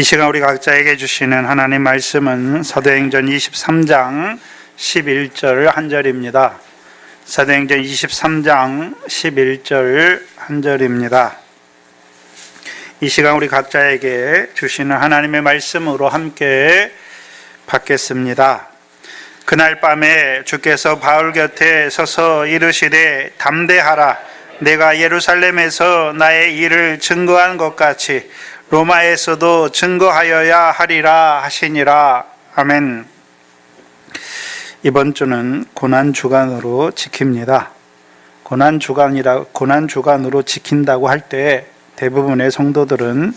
이 시간 우리 각자에게 주시는 하나님 말씀은 사도행전 23장 11절 한 절입니다. 사도행전 23장 11절 한 절입니다. 이 시간 우리 각자에게 주시는 하나님의 말씀으로 함께 받겠습니다. 그날 밤에 주께서 바울 곁에 서서 이르시되 담대하라. 내가 예루살렘에서 나의 일을 증거한 것 같이 로마에서도 증거하여야 하리라 하시니라. 아멘. 이번 주는 고난주간으로 지킵니다. 고난주간으로 지킨다고 할 때 대부분의 성도들은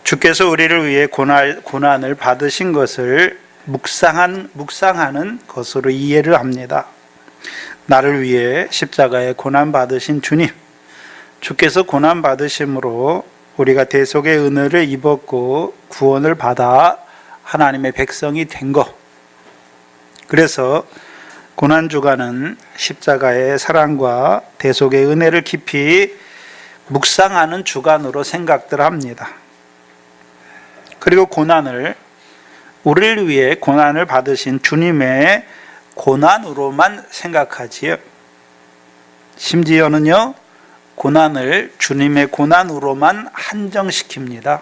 주께서 우리를 위해 고난을 받으신 것을 묵상하는 것으로 이해를 합니다. 나를 위해 십자가에 고난 받으신 주님, 주께서 고난 받으심으로 우리가 대속의 은혜를 입었고 구원을 받아 하나님의 백성이 된 것. 그래서 고난주간은 십자가의 사랑과 대속의 은혜를 깊이 묵상하는 주간으로 생각들 합니다. 그리고 우리를 위해 고난을 받으신 주님의 고난으로만 생각하지요. 심지어는요, 고난을 주님의 고난으로만 한정시킵니다.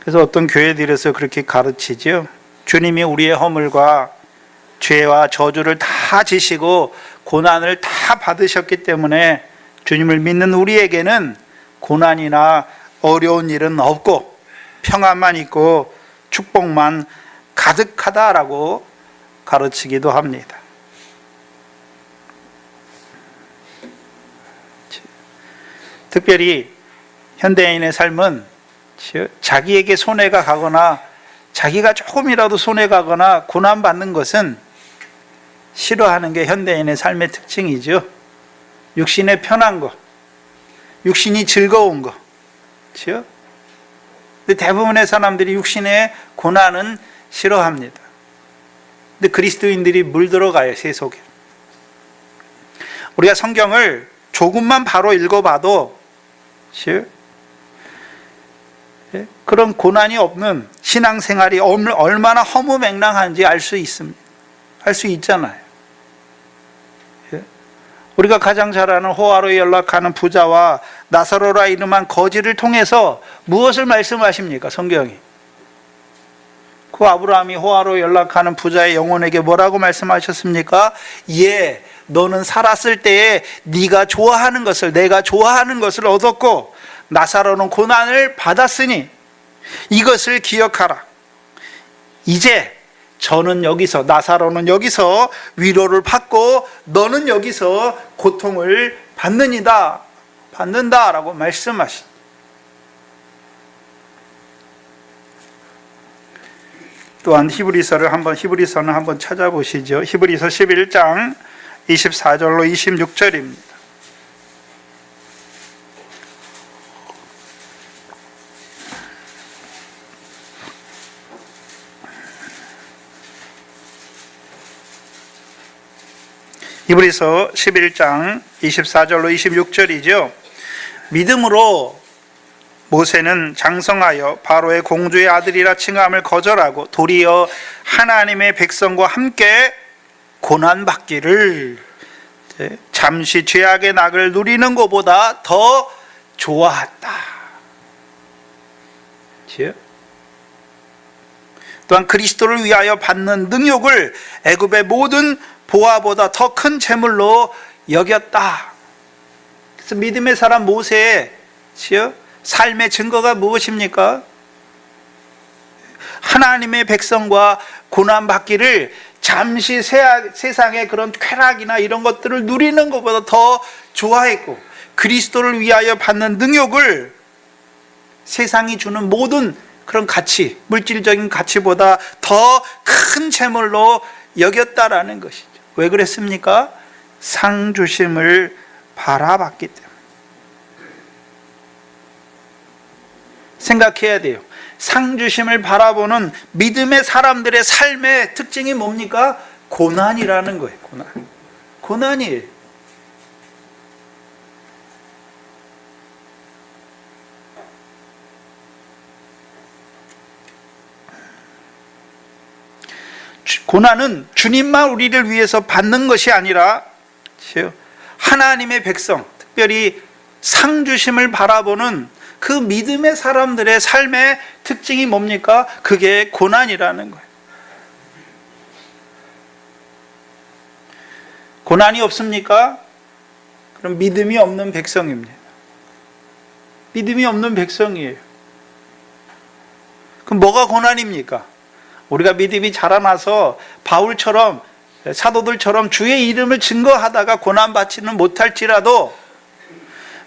그래서 어떤 교회들에서 그렇게 가르치죠. 주님이 우리의 허물과 죄와 저주를 다 지시고 고난을 다 받으셨기 때문에 주님을 믿는 우리에게는 고난이나 어려운 일은 없고 평안만 있고 축복만 가득하다라고 가르치기도 합니다. 특별히 현대인의 삶은 자기에게 손해가 가거나 자기가 조금이라도 손해가거나 고난받는 것은 싫어하는 게 현대인의 삶의 특징이죠. 육신의 편한 것, 육신이 즐거운 것. 그렇죠? 근데 대부분의 사람들이 육신의 고난은 싫어합니다. 근데 그리스도인들이 물들어가요, 세속에. 우리가 성경을 조금만 바로 읽어봐도 그런 고난이 없는 신앙생활이 얼마나 허무맹랑한지 알 수 있습니다. 알 수 있잖아요. 우리가 가장 잘 아는 호화로 연락하는 부자와 나사로라 이름한 거지를 통해서 무엇을 말씀하십니까? 성경이. 그 아브라함이 호화로 연락하는 부자의 영혼에게 뭐라고 말씀하셨습니까? 예, 너는 살았을 때에 내가 좋아하는 것을 얻었고 나사로는 고난을 받았으니 이것을 기억하라. 이제 나사로는 여기서 위로를 받고 너는 여기서 고통을 받는다라고 말씀하신. 또한 히브리서는 한번 찾아보시죠. 히브리서 11장 24절로 26절입니다. 히브리서 11장 24절로 26절이죠. 믿음으로 모세는 장성하여 바로의 공주의 아들이라 칭함을 거절하고 도리어 하나님의 백성과 함께 고난받기를 잠시 죄악의 낙을 누리는 것보다 더 좋아했다. 또한 그리스도를 위하여 받는 능욕을 애굽의 모든 보화보다 더 큰 재물로 여겼다. 그래서 믿음의 사람 모세의 삶의 증거가 무엇입니까? 하나님의 백성과 고난받기를 잠시 세상의 그런 쾌락이나 이런 것들을 누리는 것보다 더 좋아했고 그리스도를 위하여 받는 능욕을 세상이 주는 모든 그런 가치, 물질적인 가치보다 더 큰 재물로 여겼다라는 것이죠. 왜 그랬습니까? 상 주심을 바라봤기 때문에. 생각해야 돼요. 상 주심을 바라보는 믿음의 사람들의 삶의 특징이 뭡니까? 고난이라는 거예요. 고난이에요. 고난은 주님만 우리를 위해서 받는 것이 아니라 하나님의 백성, 특별히 상주심을 바라보는 그 믿음의 사람들의 삶의 특징이 뭡니까? 그게 고난이라는 거예요. 고난이 없습니까? 그럼 믿음이 없는 백성입니다. 믿음이 없는 백성이에요. 그럼 뭐가 고난입니까? 우리가 믿음이 자라나서 바울처럼, 사도들처럼 주의 이름을 증거하다가 고난받지는 못할지라도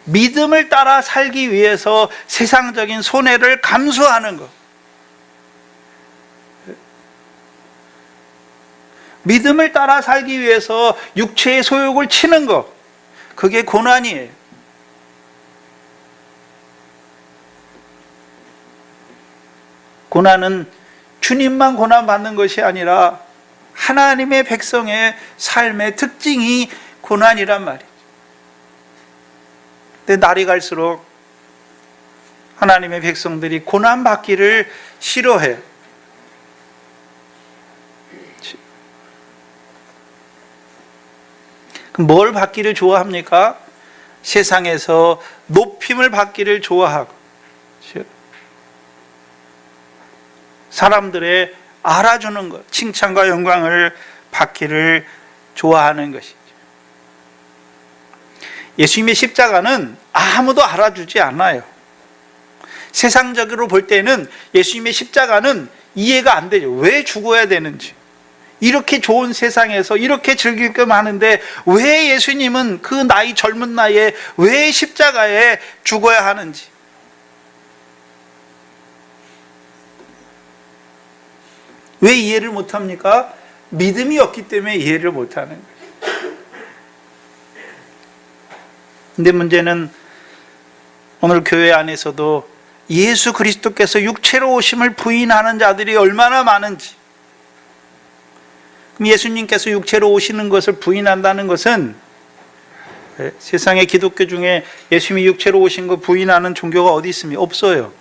믿음을 따라 살기 위해서 세상적인 손해를 감수하는 것, 믿음을 따라 살기 위해서 육체의 소욕을 치는 것, 그게 고난이에요. 고난은 주님만 고난받는 것이 아니라 하나님의 백성의 삶의 특징이 고난이란 말이죠. 근데 날이 갈수록 하나님의 백성들이 고난받기를 싫어해요. 그럼 뭘 받기를 좋아합니까? 세상에서 높임을 받기를 좋아하고 사람들의 알아주는 것, 칭찬과 영광을 받기를 좋아하는 것이죠. 예수님의 십자가는 아무도 알아주지 않아요. 세상적으로 볼 때는 예수님의 십자가는 이해가 안 되죠. 왜 죽어야 되는지. 이렇게 좋은 세상에서 이렇게 즐길 것 많은데 왜 예수님은 그 나이 젊은 나이에 왜 십자가에 죽어야 하는지. 왜 이해를 못합니까? 믿음이 없기 때문에 이해를 못하는 거예요. 근데 문제는 오늘 교회 안에서도 예수 그리스도께서 육체로 오심을 부인하는 자들이 얼마나 많은지. 그럼 예수님께서 육체로 오시는 것을 부인한다는 것은 세상의 기독교 중에 예수님이 육체로 오신 거 부인하는 종교가 어디 있습니까? 없어요.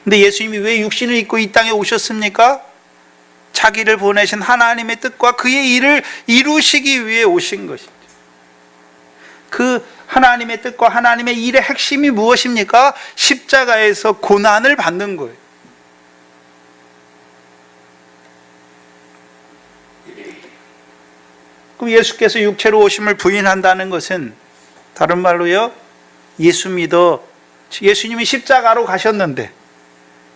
근데 예수님이 왜 육신을 입고 이 땅에 오셨습니까? 자기를 보내신 하나님의 뜻과 그의 일을 이루시기 위해 오신 것이죠. 그 하나님의 뜻과 하나님의 일의 핵심이 무엇입니까? 십자가에서 고난을 받는 거예요. 그럼 예수께서 육체로 오심을 부인한다는 것은 다른 말로요, 예수님이 십자가로 가셨는데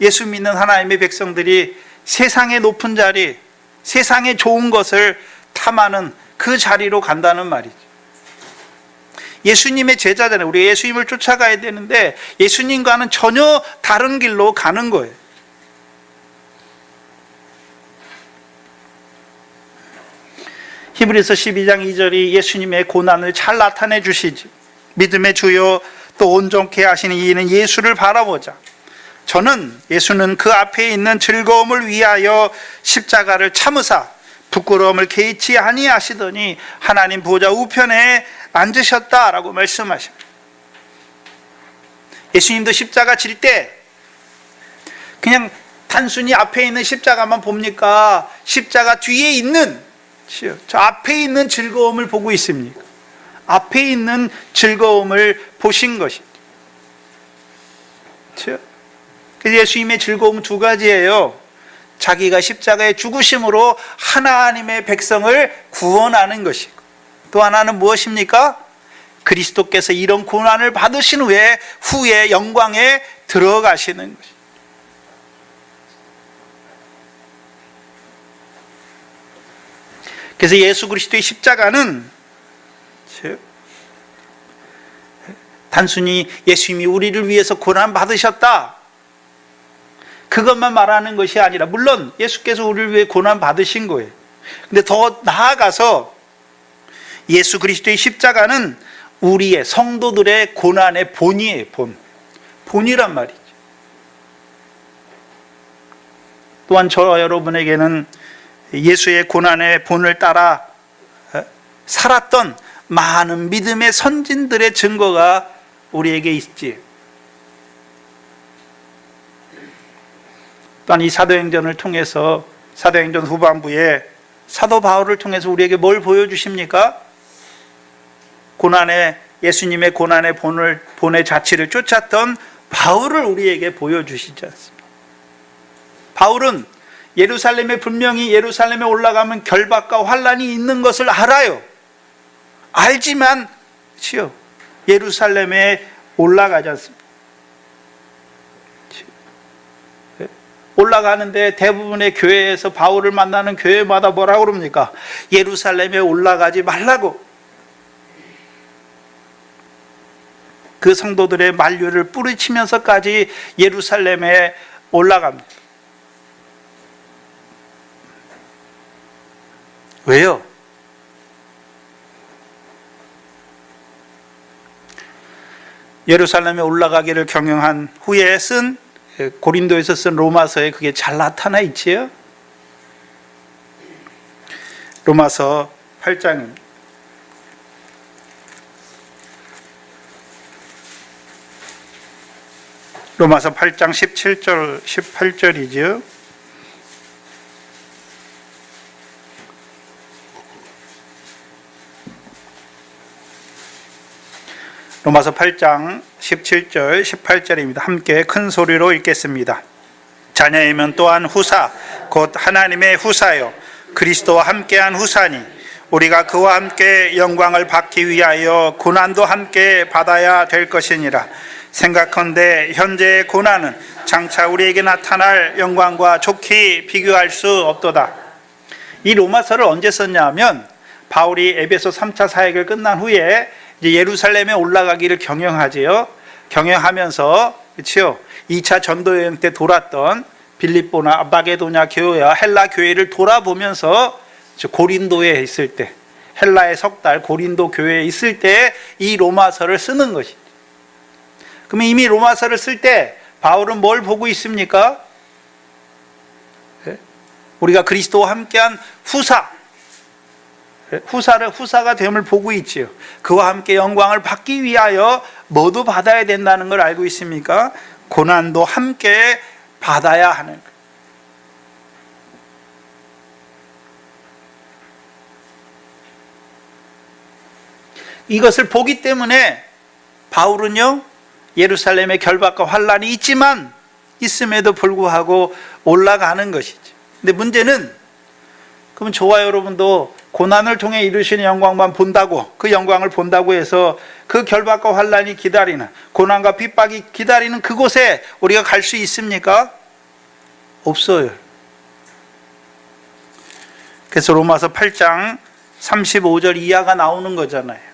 예수 믿는 하나님의 백성들이 세상의 높은 자리, 세상의 좋은 것을 탐하는 그 자리로 간다는 말이죠. 예수님의 제자잖아요. 우리 예수님을 쫓아가야 되는데 예수님과는 전혀 다른 길로 가는 거예요. 히브리서 12장 2절이 예수님의 고난을 잘 나타내 주시지. 믿음의 주요 또 온전케 하시는 이는 예수를 바라보자. 예수는 그 앞에 있는 즐거움을 위하여 십자가를 참으사 부끄러움을 개의치 아니하시더니 하나님 보좌 우편에 앉으셨다라고 말씀하십니다. 예수님도 십자가 질 때 그냥 단순히 앞에 있는 십자가만 봅니까? 십자가 뒤에 있는, 저 앞에 있는 즐거움을 보고 있습니까? 앞에 있는 즐거움을 보신 것이죠. 그래서 예수님의 즐거움은 두 가지예요. 자기가 십자가의 죽으심으로 하나님의 백성을 구원하는 것이고, 또 하나는 무엇입니까? 그리스도께서 이런 고난을 받으신 후에 영광에 들어가시는 것이죠. 그래서 예수 그리스도의 십자가는 단순히 예수님이 우리를 위해서 고난 받으셨다, 그것만 말하는 것이 아니라, 물론 예수께서 우리를 위해 고난 받으신 거예요. 근데 더 나아가서 예수 그리스도의 십자가는 우리의 성도들의 고난의 본이에요. 본이란 말이죠. 또한 저 여러분에게는 예수의 고난의 본을 따라 살았던 많은 믿음의 선진들의 증거가 우리에게 있지. 또한 이 사도행전을 통해서 사도행전 후반부에 사도 바울을 통해서 우리에게 뭘 보여주십니까? 예수님의 고난의 본의 자취를 쫓았던 바울을 우리에게 보여주시지 않습니까? 바울은 분명히 예루살렘에 올라가면 결박과 환란이 있는 것을 알아요. 알지만 예루살렘에 올라가지 않습니다. 올라가는데 대부분의 교회에서 바울을 만나는 교회마다 뭐라고 그럽니까? 예루살렘에 올라가지 말라고. 그 성도들의 만류를 뿌리치면서까지 예루살렘에 올라갑니다. 왜요? 예루살렘에 올라가기를 경영한 후에 고린도에서 쓴 로마서에 그게 잘 나타나 있지요. 로마서 8장입니다. 로마서 8장 17절 18절이죠. 로마서 8장 17절 18절입니다. 함께 큰 소리로 읽겠습니다. 자녀이면 또한 후사 곧 하나님의 후사요 그리스도와 함께한 후사니 우리가 그와 함께 영광을 받기 위하여 고난도 함께 받아야 될 것이니라. 생각컨대 현재의 고난은 장차 우리에게 나타날 영광과 좋게 비교할 수 없도다. 이 로마서를 언제 썼냐면 바울이 에베소 3차 사역을 끝난 후에 이제 예루살렘에 올라가기를 경영하지요. 경영하면서 그렇죠? 2차 전도 여행 때 돌았던 빌립보나 마게도냐 교회와 헬라 교회를 돌아보면서 고린도에 있을 때, 헬라의 석 달 고린도 교회에 있을 때 이 로마서를 쓰는 것이죠. 그러면 이미 로마서를 쓸 때 바울은 뭘 보고 있습니까? 우리가 그리스도와 함께한 후사가 됨을 보고 있지요. 그와 함께 영광을 받기 위하여 뭐도 받아야 된다는 걸 알고 있습니까? 고난도 함께 받아야 하는 것. 이것을 보기 때문에 바울은요, 예루살렘의 결박과 환란이 있음에도 불구하고 올라가는 것이죠. 근데 문제는, 그러면 저와 여러분도 고난을 통해 이루시는 영광만 본다고, 그 영광을 본다고 해서 그 결박과 환란이 기다리는, 고난과 핍박이 기다리는 그곳에 우리가 갈 수 있습니까? 없어요. 그래서 로마서 8장 35절 이하가 나오는 거잖아요.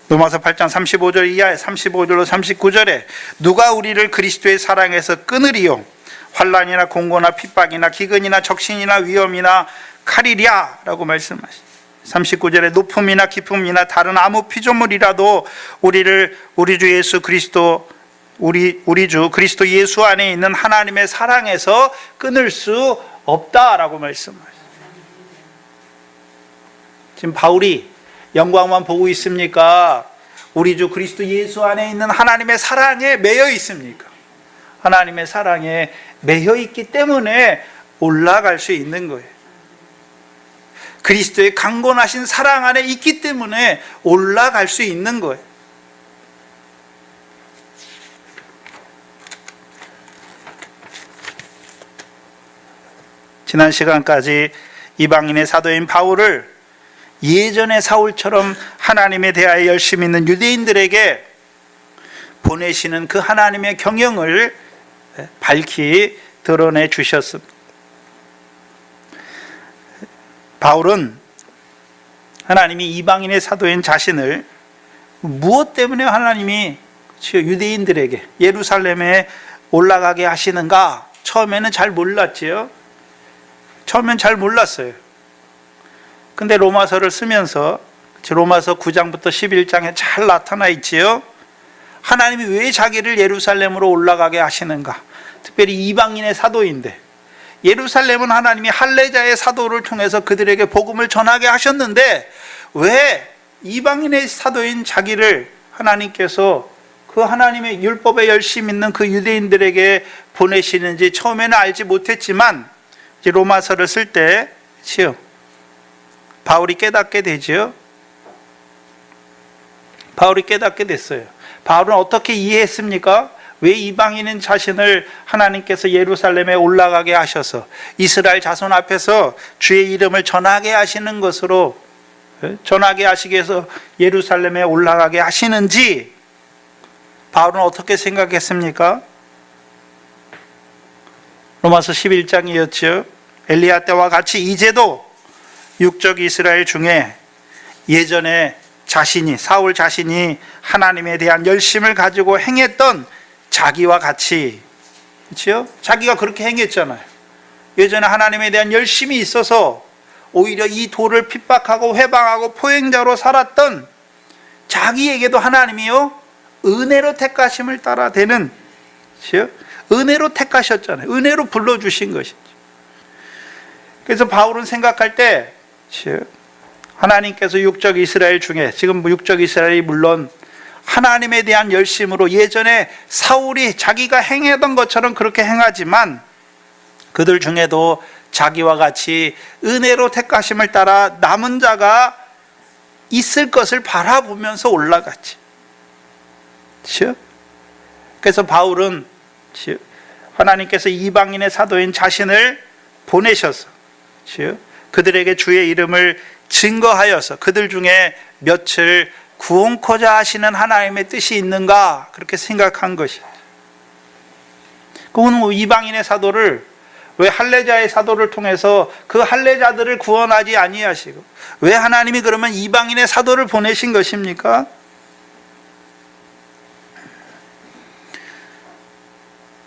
로마서 8장 35절 이하에 35절로 39절에 누가 우리를 그리스도의 사랑에서 끊으리요? 환난이나 공고나 핍박이나 기근이나 적신이나 위험이나 칼이랴 라고 말씀하십니다. 39절에 높음이나 깊음이나 다른 아무 피조물이라도 우리 주 예수 그리스도 우리 주 그리스도 예수 안에 있는 하나님의 사랑에서 끊을 수 없다라고 말씀하십니다. 지금 바울이 영광만 보고 있습니까? 우리 주 그리스도 예수 안에 있는 하나님의 사랑에 매여 있습니까? 하나님의 사랑에 매여 있기 때문에 올라갈 수 있는 거예요. 그리스도의 강건하신 사랑 안에 있기 때문에 올라갈 수 있는 거예요. 지난 시간까지 이방인의 사도인 바울을 예전의 사울처럼 하나님에 대하여 열심히 있는 유대인들에게 보내시는 그 하나님의 경영을 밝히 드러내 주셨습니다. 바울은 하나님이 이방인의 사도인 자신을 무엇 때문에 하나님이 유대인들에게 예루살렘에 올라가게 하시는가? 처음에는 잘 몰랐지요. 처음엔 잘 몰랐어요. 근데 로마서를 쓰면서 로마서 9장부터 11장에 잘 나타나 있지요. 하나님이 왜 자기를 예루살렘으로 올라가게 하시는가? 특별히 이방인의 사도인데, 예루살렘은 하나님이 할례자의 사도를 통해서 그들에게 복음을 전하게 하셨는데 왜 이방인의 사도인 자기를 하나님께서 그 하나님의 율법에 열심 있는 그 유대인들에게 보내시는지 처음에는 알지 못했지만 이제 로마서를 쓸 때 바울이 깨닫게 되죠. 바울이 깨닫게 됐어요. 바울은 어떻게 이해했습니까? 왜 이방인인 자신을 하나님께서 예루살렘에 올라가게 하셔서 이스라엘 자손 앞에서 주의 이름을 전하게 하시는 것으로, 전하게 하시기 위해서 예루살렘에 올라가게 하시는지 바울은 어떻게 생각했습니까? 로마서 11장이었죠. 엘리야 때와 같이 이제도 육적 이스라엘 중에 예전에 사울 자신이 하나님에 대한 열심을 가지고 행했던 자기와 같이, 그렇죠? 자기가 그렇게 행했잖아요. 예전에 하나님에 대한 열심이 있어서 오히려 이 도를 핍박하고 회방하고 포행자로 살았던 자기에게도 하나님이요 은혜로 택하심을 따라 되는, 그렇죠? 은혜로 택하셨잖아요. 은혜로 불러주신 것이죠. 그래서 바울은 생각할 때, 그렇죠? 하나님께서 육적 이스라엘 중에, 지금 육적 이스라엘이 물론 하나님에 대한 열심으로 예전에 사울이 자기가 행하던 것처럼 그렇게 행하지만 그들 중에도 자기와 같이 은혜로 택하심을 따라 남은 자가 있을 것을 바라보면서 올라갔지. 그렇죠? 그래서 바울은 하나님께서 이방인의 사도인 자신을 보내셔서, 그렇죠? 그들에게 주의 이름을 증거하여서 그들 중에 몇을 구원코자 하시는 하나님의 뜻이 있는가, 그렇게 생각한 것이죠. 그건 이방인의 사도를, 왜 할례자의 사도를 통해서 그 할례자들을 구원하지 아니하시고 왜 하나님이 그러면 이방인의 사도를 보내신 것입니까?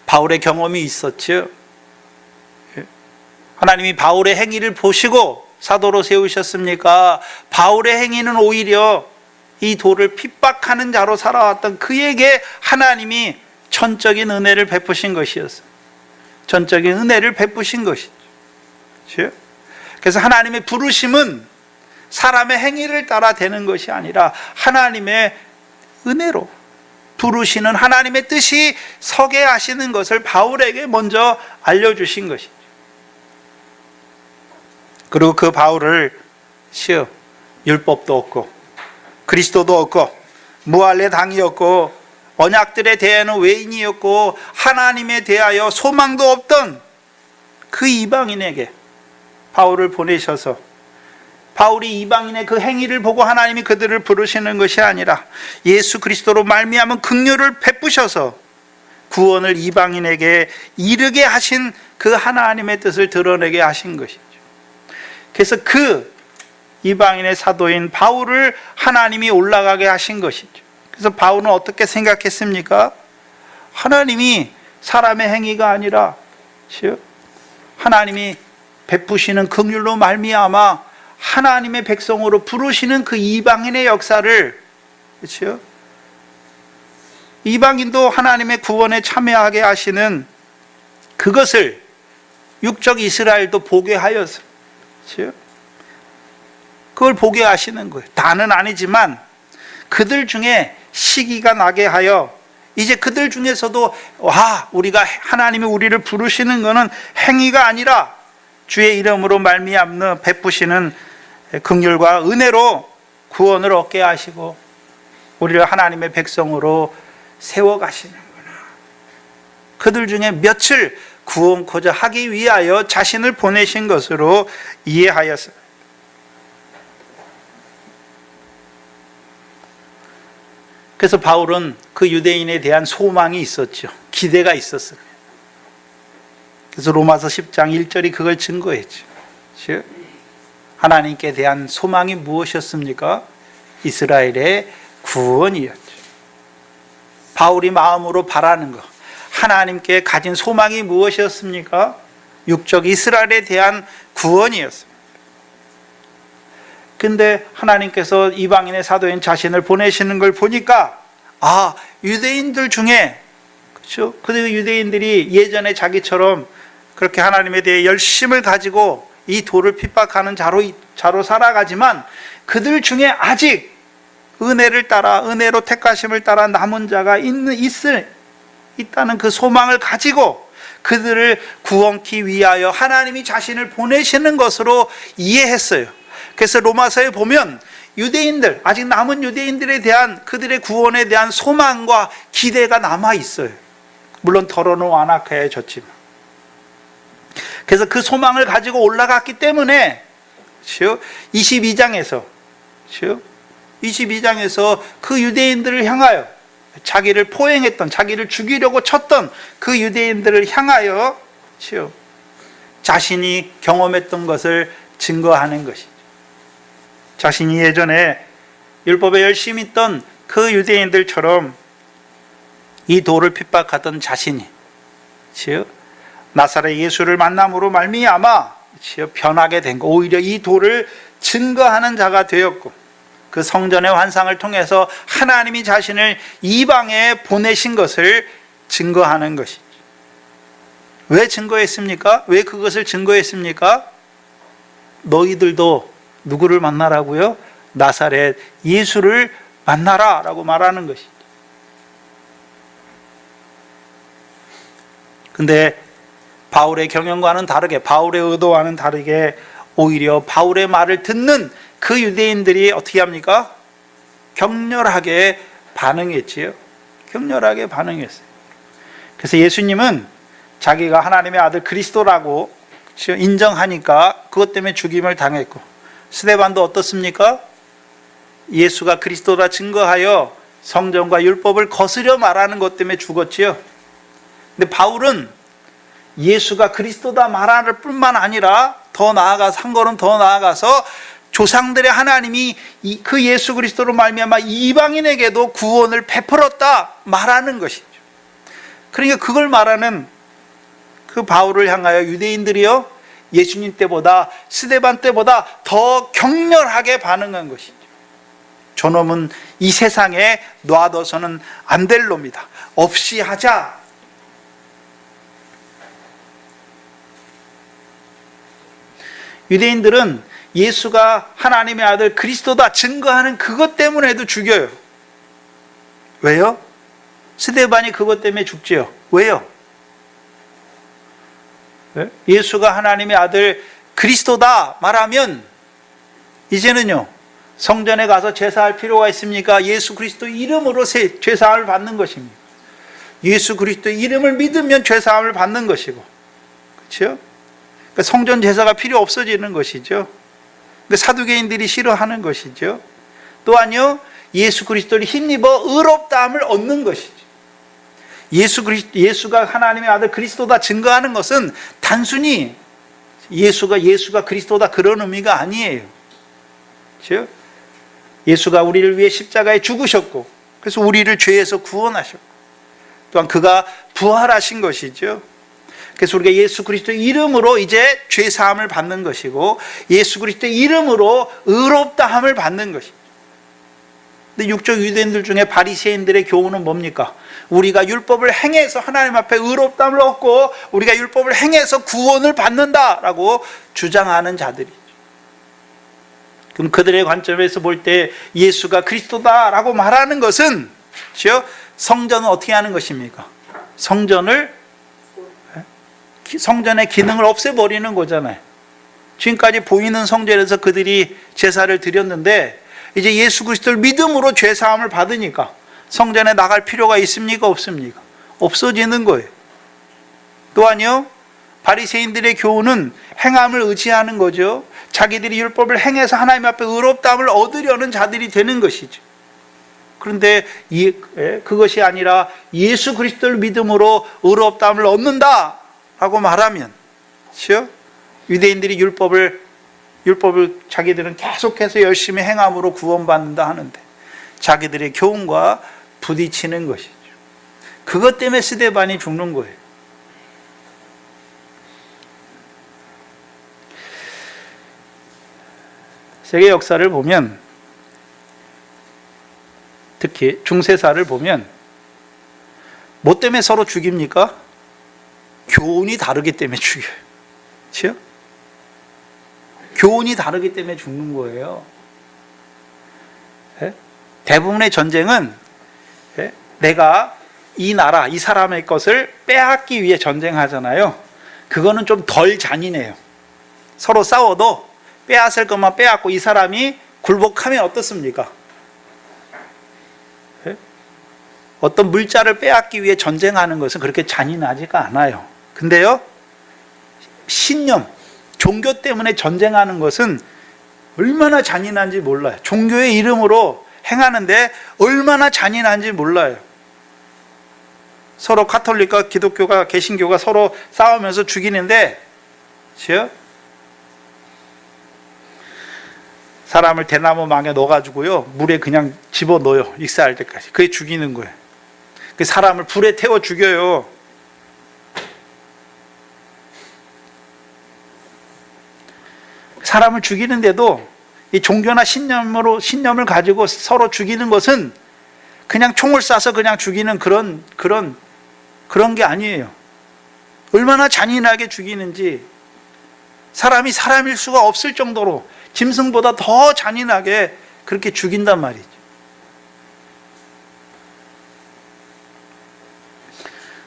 바울의 경험이 있었죠. 하나님이 바울의 행위를 보시고 사도로 세우셨습니까? 바울의 행위는 오히려 이 도를 핍박하는 자로 살아왔던 그에게 하나님이 전적인 은혜를 베푸신 것이었어요. 전적인 은혜를 베푸신 것이죠. 그래서 하나님의 부르심은 사람의 행위를 따라 되는 것이 아니라 하나님의 은혜로 부르시는 하나님의 뜻이 서게 하시는 것을 바울에게 먼저 알려주신 것이죠. 그리고 그 바울을 율법도 없고 그리스도도 없고 무할례 당이었고 언약들에 대하여는 외인이었고 하나님에 대하여 소망도 없던 그 이방인에게 바울을 보내셔서 바울이 이방인의 그 행위를 보고 하나님이 그들을 부르시는 것이 아니라 예수 그리스도로 말미암은 긍휼을 베푸셔서 구원을 이방인에게 이르게 하신 그 하나님의 뜻을 드러내게 하신 것이죠. 그래서 그 이방인의 사도인 바울을 하나님이 올라가게 하신 것이죠. 그래서 바울은 어떻게 생각했습니까? 하나님이 사람의 행위가 아니라 하나님이 베푸시는 긍휼로 말미암아 하나님의 백성으로 부르시는 그 이방인의 역사를, 그렇죠? 이방인도 하나님의 구원에 참여하게 하시는 그것을 육적 이스라엘도 보게 하여서, 그렇죠? 그걸 보게 하시는 거예요. 다는 아니지만 그들 중에 시기가 나게 하여 이제 그들 중에서도 우리가 하나님이 우리를 부르시는 것은 행위가 아니라 주의 이름으로 말미암는 베푸시는 긍휼과 은혜로 구원을 얻게 하시고 우리를 하나님의 백성으로 세워가시는구나. 그들 중에 몇을 구원코자 하기 위하여 자신을 보내신 것으로 이해하였어요. 그래서 바울은 그 유대인에 대한 소망이 있었죠. 기대가 있었어요. 그래서 로마서 10장 1절이 그걸 증거했죠. 하나님께 대한 소망이 무엇이었습니까? 이스라엘의 구원이었죠. 바울이 마음으로 바라는 것, 하나님께 가진 소망이 무엇이었습니까? 육적 이스라엘에 대한 구원이었습니다. 근데 하나님께서 이방인의 사도인 자신을 보내시는 걸 보니까 유대인들 중에, 그렇죠? 그 유대인들이 예전에 자기처럼 그렇게 하나님에 대해 열심을 가지고 이 도를 핍박하는 자로 살아가지만 그들 중에 아직 은혜를 따라, 은혜로 택하심을 따라 남은 자가 있다는 그 소망을 가지고 그들을 구원케 위하여 하나님이 자신을 보내시는 것으로 이해했어요. 그래서 로마서에 보면 유대인들, 아직 남은 유대인들에 대한 그들의 구원에 대한 소망과 기대가 남아 있어요. 물론 더러는 완악해졌지만. 그래서 그 소망을 가지고 올라갔기 때문에 22장에서 그 유대인들을 향하여 자기를 포행했던, 자기를 죽이려고 쳤던 그 유대인들을 향하여 자신이 경험했던 것을 증거하는 것이죠. 자신이 예전에 율법에 열심히 있던 그 유대인들처럼 이 도를 핍박하던 자신이 나사렛 예수를 만남으로 말미암아 변하게 된 것, 오히려 이 도를 증거하는 자가 되었고, 그 성전의 환상을 통해서 하나님이 자신을 이방에 보내신 것을 증거하는 것이죠. 왜 증거했습니까? 왜 그것을 증거했습니까? 너희들도 누구를 만나라고요? 나사렛 예수를 만나라 라고 말하는 것이죠. 근데 바울의 경영과는 다르게, 바울의 의도와는 다르게 오히려 바울의 말을 듣는 그 유대인들이 어떻게 합니까? 격렬하게 반응했지요. 격렬하게 반응했어요. 그래서 예수님은 자기가 하나님의 아들 그리스도라고 인정하니까 그것 때문에 죽임을 당했고, 스데반도 어떻습니까? 예수가 그리스도라 증거하여 성전과 율법을 거스려 말하는 것 때문에 죽었지요. 근데 바울은 예수가 그리스도다 말할 뿐만 아니라 더 나아가서, 한 걸음 더 나아가서 조상들의 하나님이 그 예수 그리스도로 말미암아 이방인에게도 구원을 베풀었다 말하는 것이죠. 그러니까 그걸 말하는 그 바울을 향하여 유대인들이요, 예수님 때보다, 스데반 때보다 더 격렬하게 반응한 것이죠. 저놈은 이 세상에 놔둬서는 안 될 놈이다. 없이 하자. 유대인들은 예수가 하나님의 아들 그리스도다 증거하는 그것 때문에도 죽여요. 왜요? 스데반이 그것 때문에 죽지요. 왜요? 예수가 하나님의 아들 그리스도다 말하면 이제는요, 성전에 가서 제사할 필요가 있습니까? 예수 그리스도 이름으로 제사함을 받는 것입니다. 예수 그리스도 이름을 믿으면 제사함을 받는 것이고, 그렇죠? 그러니까 성전 제사가 필요 없어지는 것이죠. 그러니까 사두개인들이 싫어하는 것이죠. 또한요, 예수 그리스도를 힘입어 의롭다함을 얻는 것이죠. 예수가 하나님의 아들 그리스도다 증거하는 것은 단순히 예수가 그리스도다 그런 의미가 아니에요. 그렇죠? 예수가 우리를 위해 십자가에 죽으셨고, 그래서 우리를 죄에서 구원하셨고, 또한 그가 부활하신 것이죠. 그래서 우리가 예수 그리스도 이름으로 이제 죄 사함을 받는 것이고, 예수 그리스도 이름으로 의롭다함을 받는 것입니다. 근데 육적 유대인들 중에 바리새인들의 교훈은 뭡니까? 우리가 율법을 행해서 하나님 앞에 의롭다함을 얻고 우리가 율법을 행해서 구원을 받는다라고 주장하는 자들이죠. 그럼 그들의 관점에서 볼 때 예수가 그리스도다라고 말하는 것은 성전은 어떻게 하는 것입니까? 성전의 기능을 없애버리는 거잖아요. 지금까지 보이는 성전에서 그들이 제사를 드렸는데 이제 예수 그리스도를 믿음으로 죄사함을 받으니까 성전에 나갈 필요가 있습니까? 없습니까? 없어지는 거예요. 또한요, 바리새인들의 교훈은 행함을 의지하는 거죠. 자기들이 율법을 행해서 하나님 앞에 의롭다함을 얻으려는 자들이 되는 것이죠. 그런데 그것이 아니라 예수 그리스도를 믿음으로 의롭다함을 얻는다라고 말하면, 그렇죠? 유대인들이 율법을 자기들은 계속해서 열심히 행함으로 구원받는다 하는데 자기들의 교훈과 부딪히는 것이죠. 그것 때문에 스데반이 죽는 거예요. 세계 역사를 보면, 특히 중세사를 보면 뭐 때문에 서로 죽입니까? 교훈이 다르기 때문에 죽여요. 그렇죠? 교훈이 다르기 때문에 죽는 거예요. 네? 대부분의 전쟁은 내가 이 나라, 이 사람의 것을 빼앗기 위해 전쟁하잖아요. 그거는 좀 덜 잔인해요. 서로 싸워도 빼앗을 것만 빼앗고 이 사람이 굴복하면 어떻습니까? 어떤 물자를 빼앗기 위해 전쟁하는 것은 그렇게 잔인하지가 않아요. 근데요, 신념, 종교 때문에 전쟁하는 것은 얼마나 잔인한지 몰라요. 종교의 이름으로 행하는데 얼마나 잔인한지 몰라요. 서로 가톨릭과 기독교가, 개신교가 서로 싸우면서 죽이는데, 그렇죠? 사람을 대나무 망에 넣어가지고요, 물에 그냥 집어넣어요. 익사할 때까지. 그게 죽이는 거예요. 그 사람을 불에 태워 죽여요. 사람을 죽이는데도 이 종교나 신념을 가지고 서로 죽이는 것은 그냥 총을 쏴서 그냥 죽이는 그런 게 아니에요. 얼마나 잔인하게 죽이는지, 사람이 사람일 수가 없을 정도로 짐승보다 더 잔인하게 그렇게 죽인단 말이죠.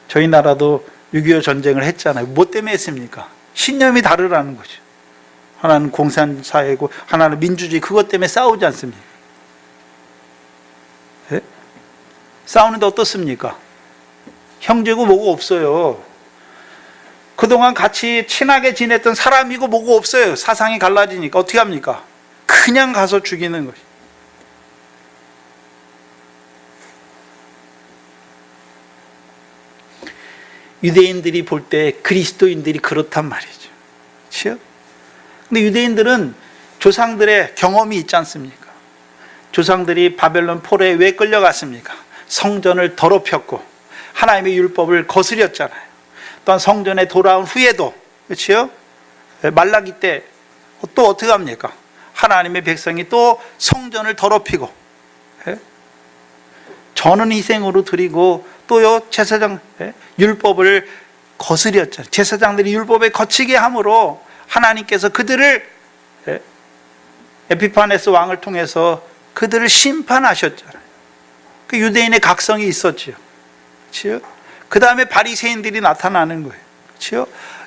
저희 나라도 6.25 전쟁을 했잖아요. 뭐 때문에 했습니까? 신념이 다르라는 거죠. 하나는 공산사회고 하나는 민주주의, 그것 때문에 싸우지 않습니까? 네? 싸우는데 어떻습니까? 형제고 뭐고 없어요. 그동안 같이 친하게 지냈던 사람이고 뭐고 없어요. 사상이 갈라지니까 어떻게 합니까? 그냥 가서 죽이는 것이. 유대인들이 볼 때 그리스도인들이 그렇단 말이죠. 그렇죠? 근데 유대인들은 조상들의 경험이 있지 않습니까? 조상들이 바벨론 포로에 왜 끌려갔습니까? 성전을 더럽혔고 하나님의 율법을 거스렸잖아요. 또한 성전에 돌아온 후에도, 그렇죠? 말라기 때 또 어떻게 합니까? 하나님의 백성이 또 성전을 더럽히고, 전은 희생으로 드리고, 또요 제사장 율법을 거스렸잖아요. 제사장들이 율법에 거치게 함으로 하나님께서 그들을, 에피파네스 왕을 통해서 그들을 심판하셨잖아요. 그 유대인의 각성이 있었죠. 그렇죠? 그 다음에 바리새인들이 나타나는 거예요. 그렇죠?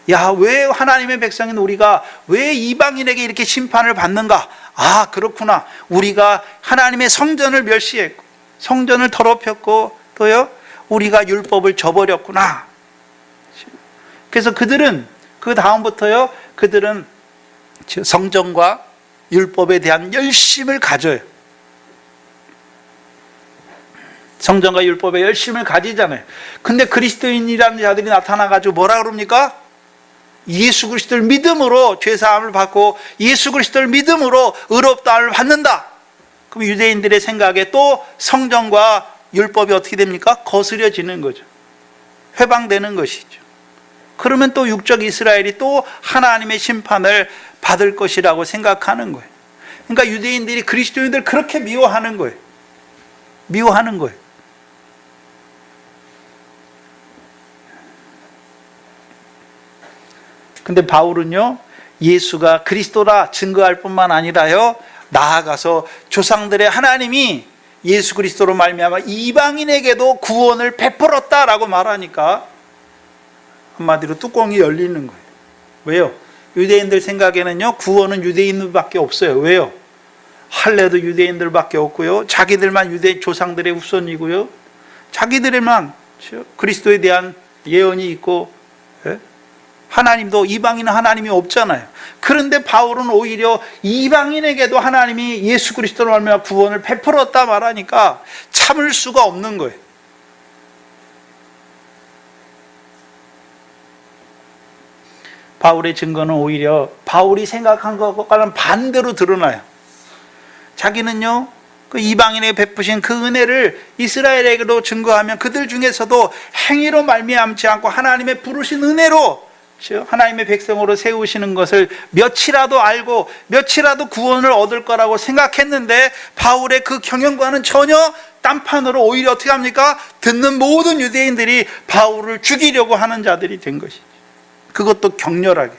야, 왜 하나님의 백성인 우리가 왜 이방인에게 이렇게 심판을 받는가? 아, 그렇구나. 우리가 하나님의 성전을 멸시했고 성전을 더럽혔고 또요 우리가 율법을 저버렸구나. 그래서 그들은 그 다음부터요 그들은 성전과 율법에 대한 열심을 가져요. 성전과 율법에 열심을 가지잖아요. 근데 그리스도인이라는 자들이 나타나가지고 뭐라 그럽니까? 예수 그리스도를 믿음으로 죄사함을 받고 예수 그리스도를 믿음으로 의롭다함을 받는다. 그럼 유대인들의 생각에 또 성전과 율법이 어떻게 됩니까? 거스려지는 거죠. 회방되는 것이죠. 그러면 또 육적 이스라엘이 또 하나님의 심판을 받을 것이라고 생각하는 거예요. 그러니까 유대인들이 그리스도인들을 그렇게 미워하는 거예요. 미워하는 거예요. 근데 바울은요, 예수가 그리스도라 증거할 뿐만 아니라요, 나아가서 조상들의 하나님이 예수 그리스도로 말미암아 이방인에게도 구원을 베풀었다라고 말하니까 한마디로 뚜껑이 열리는 거예요. 왜요? 유대인들 생각에는요, 구원은 유대인들밖에 없어요. 왜요? 할례도 유대인들밖에 없고요, 자기들만 유대 조상들의 후손이고요, 자기들만 그리스도에 대한 예언이 있고, 하나님도, 이방인은 하나님이 없잖아요. 그런데 바울은 오히려 이방인에게도 하나님이 예수 그리스도로 말미암아 구원을 베풀었다 말하니까 참을 수가 없는 거예요. 바울의 증거는 오히려 바울이 생각한 것과는 반대로 드러나요. 자기는요, 그 이방인에게 베푸신 그 은혜를 이스라엘에게도 증거하면 그들 중에서도 행위로 말미암지 않고 하나님의 부르신 은혜로 하나님의 백성으로 세우시는 것을 몇이라도 알고 몇이라도 구원을 얻을 거라고 생각했는데, 바울의 그 경영과는 전혀 딴판으로 오히려 어떻게 합니까? 듣는 모든 유대인들이 바울을 죽이려고 하는 자들이 된 것이죠. 그것도 격렬하게.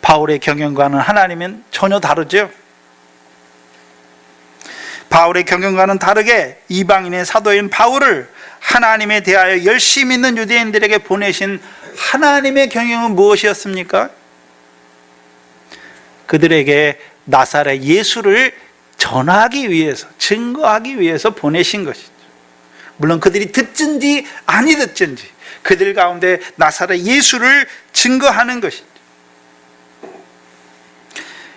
바울의 경영과는 하나님은 전혀 다르죠. 바울의 경영과는 다르게 이방인의 사도인 바울을 하나님에 대하여 열심히 있는 유대인들에게 보내신 하나님의 경영은 무엇이었습니까? 그들에게 나사렛 예수를 전하기 위해서, 증거하기 위해서 보내신 것이죠. 물론 그들이 듣든지 아니 듣든지 그들 가운데 나사렛 예수를 증거하는 것이죠.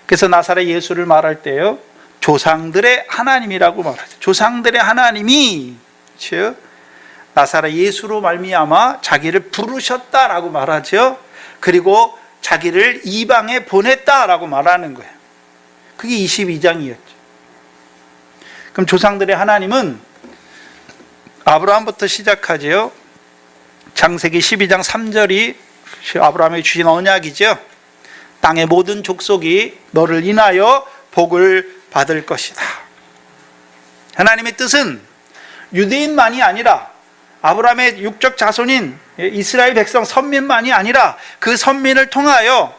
그래서 나사렛 예수를 말할 때요, 조상들의 하나님이라고 말하죠. 조상들의 하나님이 즉 나사렛 예수로 말미암아 자기를 부르셨다라고 말하죠. 그리고 자기를 이방에 보냈다라고 말하는 거예요. 그게 22장이었죠. 그럼 조상들의 하나님은 아브라함부터 시작하죠. 창세기 12장 3절이 아브라함에게 주신 언약이죠. 땅의 모든 족속이 너를 인하여 복을 받을 것이다. 하나님의 뜻은 유대인만이 아니라 아브라함의 육적 자손인 이스라엘 백성 선민만이 아니라 그 선민을 통하여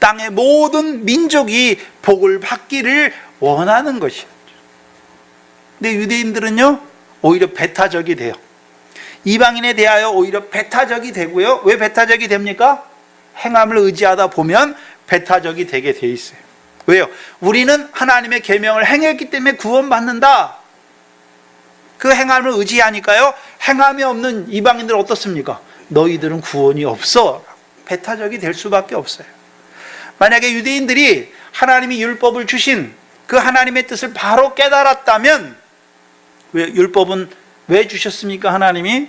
땅의 모든 민족이 복을 받기를 원하는 것이었죠. 근데 유대인들은요 오히려 배타적이 돼요. 이방인에 대하여 오히려 배타적이 되고요. 왜 배타적이 됩니까? 행함을 의지하다 보면 배타적이 되게 돼 있어요. 왜요? 우리는 하나님의 계명을 행했기 때문에 구원받는다. 그 행함을 의지하니까요, 행함이 없는 이방인들은 어떻습니까? 너희들은 구원이 없어. 배타적이 될 수밖에 없어요. 만약에 유대인들이 하나님이 율법을 주신 그 하나님의 뜻을 바로 깨달았다면, 왜 율법은 왜 주셨습니까? 하나님이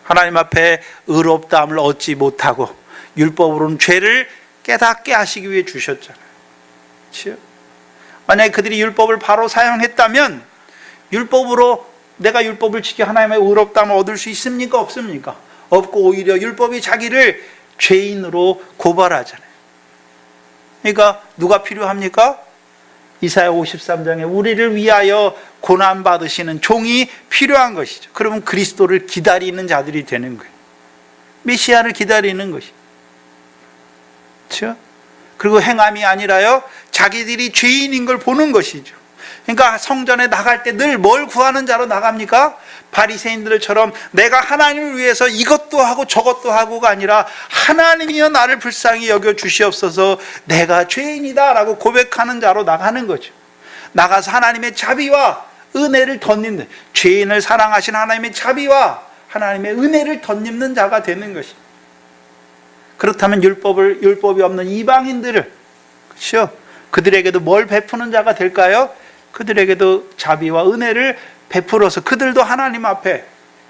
하나님 앞에 의롭다함을 얻지 못하고 율법으로는 죄를 깨닫게 하시기 위해 주셨잖아요. 그렇죠? 만약에 그들이 율법을 바로 사용했다면 율법으로 내가 율법을 지켜 하나님의 의롭다함을 얻을 수 있습니까? 없습니까? 없고 오히려 율법이 자기를 죄인으로 고발하잖아요. 그러니까 누가 필요합니까? 이사야 53장에 우리를 위하여 고난받으시는 종이 필요한 것이죠. 그러면 그리스도를 기다리는 자들이 되는 거예요. 메시아를 기다리는 것이죠. 그렇죠? 그리고 행함이 아니라요, 자기들이 죄인인 걸 보는 것이죠. 그러니까 성전에 나갈 때 늘 뭘 구하는 자로 나갑니까? 바리새인들처럼 내가 하나님을 위해서 이것도 하고 저것도 하고가 아니라 하나님이여 나를 불쌍히 여겨 주시옵소서, 내가 죄인이다 라고 고백하는 자로 나가는 거죠. 나가서 하나님의 자비와 은혜를 덧입는, 죄인을 사랑하신 하나님의 자비와 하나님의 은혜를 덧입는 자가 되는 것입니다. 그렇다면 율법이 없는 이방인들을, 그렇죠? 그들에게도 뭘 베푸는 자가 될까요? 그들에게도 자비와 은혜를 베풀어서 그들도 하나님 앞에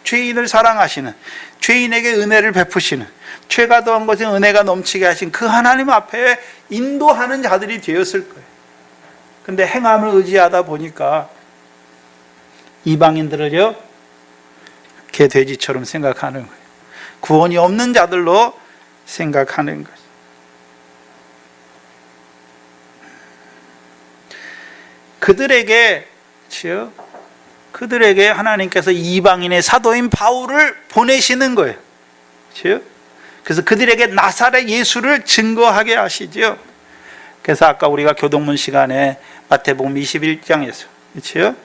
죄인을 사랑하시는, 죄인에게 은혜를 베푸시는, 죄가 더한 것에 은혜가 넘치게 하신 그 하나님 앞에 인도하는 자들이 되었을 거예요. 근데 행함을 의지하다 보니까 이방인들을요, 개돼지처럼 생각하는 거예요. 구원이 없는 자들로 생각하는 거예요. 그들에게 하나님께서 이방인의 사도인 바울을 보내시는 거예요. 그래서 그들에게 나사렛 예수를 증거하게 하시죠. 그래서 아까 우리가 교동문 시간에 마태복음 21장에서 그렇죠?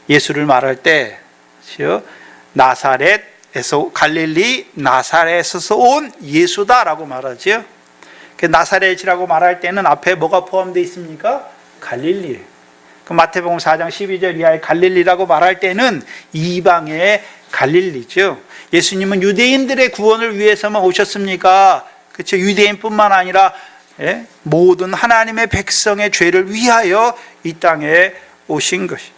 예수를 말할 때 그렇죠? 나사렛에서, 갈릴리 나사렛에서 온 예수다라고 말하죠. 나사렛이라고 말할 때는 앞에 뭐가 포함되어 있습니까? 갈릴리예요. 마태복음 4장 12절 이하의 갈릴리라고 말할 때는 이방의 갈릴리죠. 예수님은 유대인들의 구원을 위해서만 오셨습니까? 그렇죠. 유대인뿐만 아니라 모든 하나님의 백성의 죄를 위하여 이 땅에 오신 것이.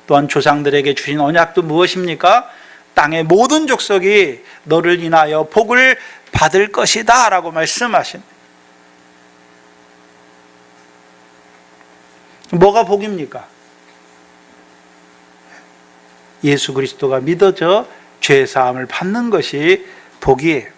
또한 조상들에게 주신 언약도 무엇입니까? 땅의 모든 족속이 너를 인하여 복을 받을 것이다 라고 말씀하십니다. 뭐가 복입니까? 예수 그리스도가 믿어져 죄사함을 받는 것이 복이에요.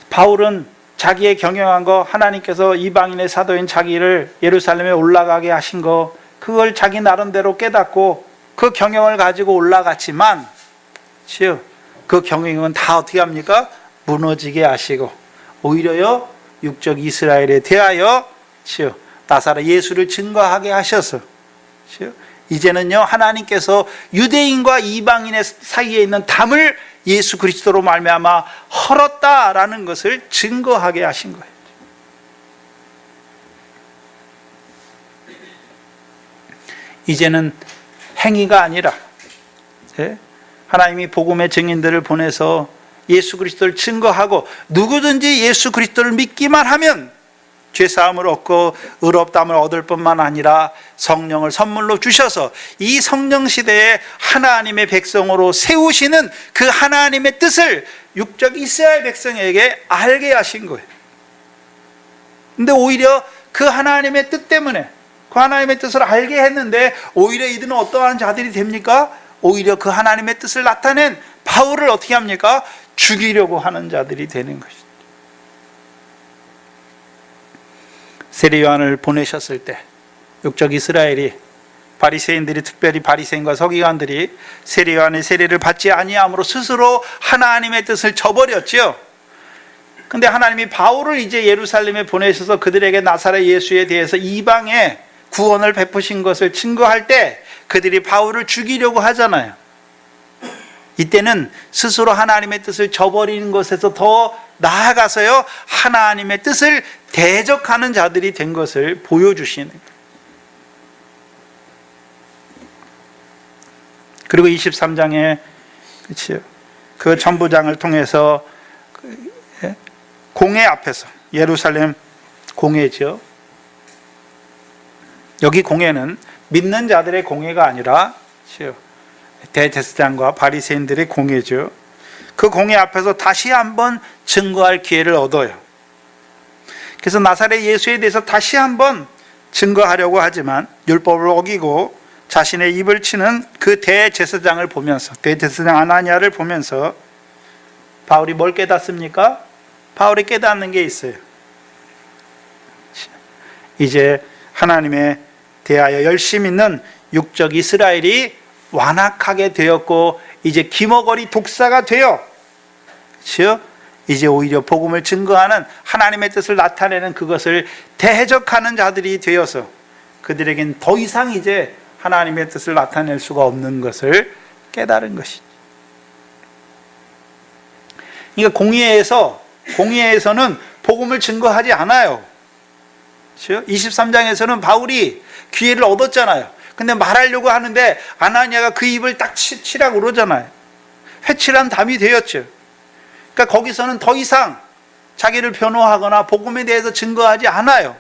바울은 자기의 경영한 거, 하나님께서 이방인의 사도인 자기를 예루살렘에 올라가게 하신 거, 그걸 자기 나름대로 깨닫고 그 경영을 가지고 올라갔지만 그 경영은 다 어떻게 합니까? 무너지게 하시고 오히려요 육적 이스라엘에 대하여 나사렛 예수를 증거하게 하셔서 이제는요 하나님께서 유대인과 이방인의 사이에 있는 담을 예수 그리스도로 말미암아 헐었다라는 것을 증거하게 하신 거예요. 이제는 행위가 아니라 하나님이 복음의 증인들을 보내서 예수 그리스도를 증거하고 누구든지 예수 그리스도를 믿기만 하면 죄사함을 얻고 의롭다함을 얻을 뿐만 아니라 성령을 선물로 주셔서 이 성령 시대에 하나님의 백성으로 세우시는 그 하나님의 뜻을 육적 이스라엘 백성에게 알게 하신 거예요. 근데 오히려 그 하나님의 뜻 때문에 그 하나님의 뜻을 알게 했는데 오히려 이들은 어떠한 자들이 됩니까? 오히려 그 하나님의 뜻을 나타낸 바울을 어떻게 합니까? 죽이려고 하는 자들이 되는 것이죠. 세례 요한을 보내셨을 때 육적 이스라엘이 바리새인들이 특별히 바리새인과 서기관들이 세례 요한의 세례를 받지 아니함으로 스스로 하나님의 뜻을 저버렸죠. 근데 하나님이 바울을 이제 예루살렘에 보내셔서 그들에게 나사렛 예수에 대해서 이방에 구원을 베푸신 것을 증거할 때 그들이 바울을 죽이려고 하잖아요. 이때는 스스로 하나님의 뜻을 저버리는 것에서 더 나아가서요 하나님의 뜻을 대적하는 자들이 된 것을 보여주시는 거예요. 그리고 23장에 그 전부장을 통해서 공회 앞에서 예루살렘 공회죠. 여기 공회는 믿는 자들의 공회가 아니라 대제사장과 바리새인들의 공회죠. 그 공회 앞에서 다시 한번 증거할 기회를 얻어요. 그래서 나사렛 예수에 대해서 다시 한번 증거하려고 하지만 율법을 어기고 자신의 입을 치는 그 대제사장을 보면서 대제사장 아나니아를 보면서 바울이 뭘 깨닫습니까? 바울이 깨닫는 게 있어요. 이제 하나님에 대하여 열심히 있는 육적 이스라엘이 완악하게 되었고 이제 기머거리 독사가 되어 이제 오히려 복음을 증거하는 하나님의 뜻을 나타내는 그것을 대적하는 자들이 되어서 그들에겐 더 이상 이제 하나님의 뜻을 나타낼 수가 없는 것을 깨달은 것이죠. 그러니까 공의회에서는 복음을 증거하지 않아요. 23장에서는 바울이 기회를 얻었잖아요. 근데 말하려고 하는데 아나니아가 그 입을 딱 치라고 그러잖아요. 회칠한 담이 되었죠. 그러니까 거기서는 더 이상 자기를 변호하거나 복음에 대해서 증거하지 않아요.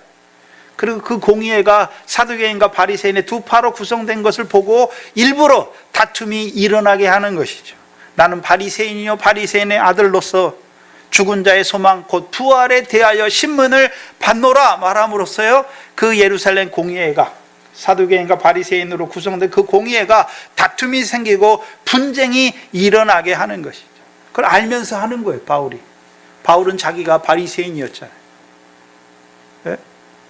그리고 그 공의회가 사두개인과 바리새인의 두 파로 구성된 것을 보고 일부러 다툼이 일어나게 하는 것이죠. 나는 바리새인이요 바리새인의 아들로서 죽은 자의 소망 곧 부활에 대하여 신문을 받노라 말함으로써요 그 예루살렘 공의회가 사두개인과 바리새인으로 구성된 그 공의회가 다툼이 생기고 분쟁이 일어나게 하는 것이죠. 그걸 알면서 하는 거예요. 바울은 자기가 바리새인이었잖아요. 네?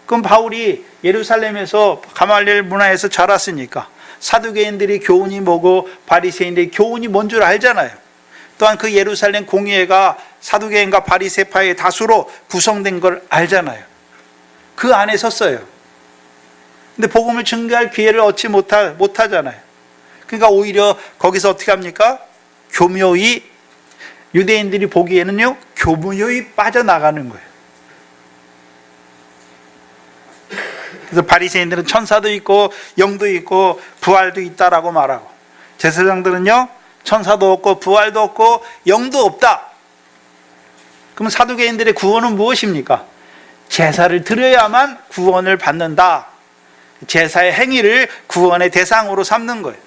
그럼 바울이 예루살렘에서 가말리엘 문화에서 자랐으니까 사두개인들이 교훈이 뭐고 바리새인들이 교훈이 뭔 줄 알잖아요. 또한 그 예루살렘 공의회가 사두개인과 바리새파의 다수로 구성된 걸 알잖아요. 그 안에 섰어요. 근데 복음을 증거할 기회를 얻지 못하잖아요. 그러니까 오히려 거기서 어떻게 합니까? 교묘히 유대인들이 보기에는요 교묘히 빠져나가는 거예요. 그래서 바리새인들은 천사도 있고 영도 있고 부활도 있다라고 말하고 제사장들은요 천사도 없고 부활도 없고 영도 없다. 그럼 사두개인들의 구원은 무엇입니까? 제사를 드려야만 구원을 받는다. 제사의 행위를 구원의 대상으로 삼는 거예요.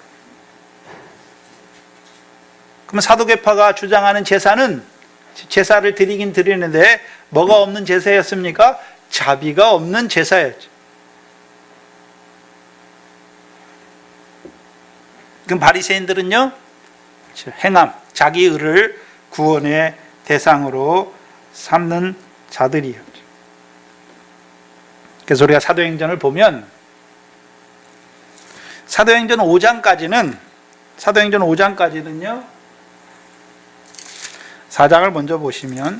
그럼 사두개파가 주장하는 제사는 제사를 드리긴 드리는데 뭐가 없는 제사였습니까? 자비가 없는 제사였죠. 그럼 바리새인들은요 행함, 자기 의를 구원의 대상으로 삼는 자들이었죠. 그래서 우리가 사도행전을 보면 사도행전 5장까지는요, 4장을 먼저 보시면,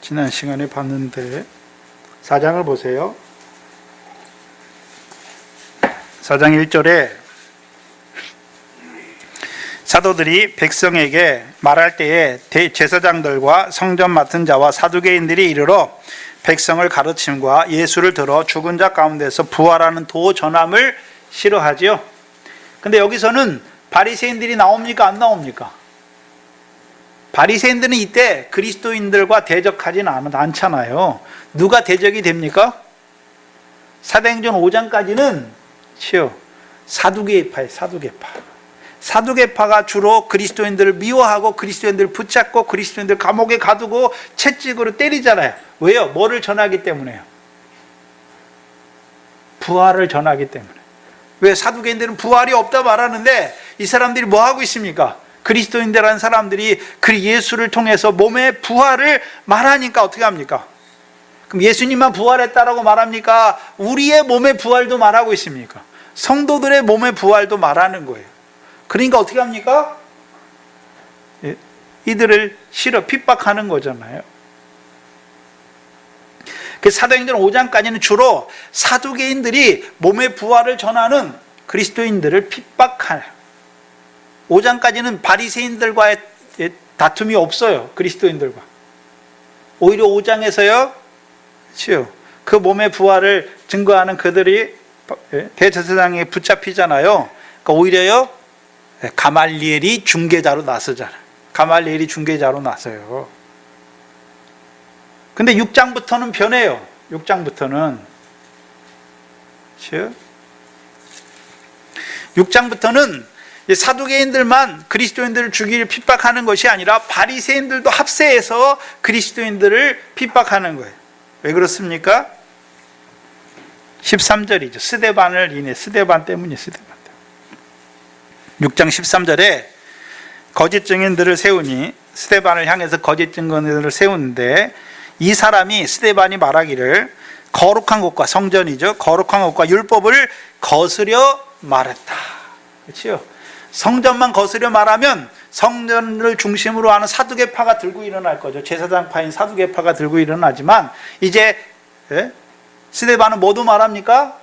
지난 시간에 봤는데 4장을 보세요. 4장 1절에 사도들이 백성에게 말할 때에 대제사장들과 성전 맡은 자와 사두개인들이 이르러 백성을 가르침과 예수를 들어 죽은 자 가운데서 부활하는 도 전함을 싫어하지요. 근데 여기서는 바리새인들이 나옵니까? 안 나옵니까? 바리새인들은 이때 그리스도인들과 대적하지는 않잖아요. 누가 대적이 됩니까? 사도행전 5장까지는 사두개파예요. 사두개파가 주로 그리스도인들을 미워하고 그리스도인들을 붙잡고 그리스도인들 감옥에 가두고 채찍으로 때리잖아요. 왜요? 뭐를 전하기 때문에요? 부활을 전하기 때문에. 왜? 사두개인들은 부활이 없다 말하는데 이 사람들이 뭐 하고 있습니까? 그리스도인들이라는 사람들이 그 예수를 통해서 몸의 부활을 말하니까 어떻게 합니까? 그럼 예수님만 부활했다라고 말합니까? 우리의 몸의 부활도 말하고 있습니까? 성도들의 몸의 부활도 말하는 거예요. 그러니까 어떻게 합니까? 이들을 싫어 핍박하는 거잖아요. 그 사도행전 5장까지는 주로 사두개인들이 몸의 부활을 전하는 그리스도인들을 핍박하는, 5장까지는 바리새인들과의 다툼이 없어요. 그리스도인들과. 오히려 5장에서요, 그 몸의 부활을 증거하는 그들이 대제사장에 붙잡히잖아요. 그러니까 오히려요, 가말리엘이 중개자로 나서잖아요. 가말리엘이 중개자로 나서요. 근데 6장부터는 변해요. 6장부터는 사두개인들만 그리스도인들을 죽이를 핍박하는 것이 아니라 바리새인들도 합세해서 그리스도인들을 핍박하는 거예요. 왜 그렇습니까? 13절이죠. 스데반 때문이에요. 6장 13절에 거짓 증인들을 세우니, 스데반을 향해서 거짓 증인들을 세우는데, 이 사람이 스데반이 말하기를 거룩한 것과, 성전이죠, 거룩한 것과 율법을 거스려 말했다. 그렇죠? 성전만 거스려 말하면 성전을 중심으로 하는 사두개파가 들고 일어날 거죠. 제사장파인 사두개파가 들고 일어나지만, 이제 스데반은 뭐도 말합니까?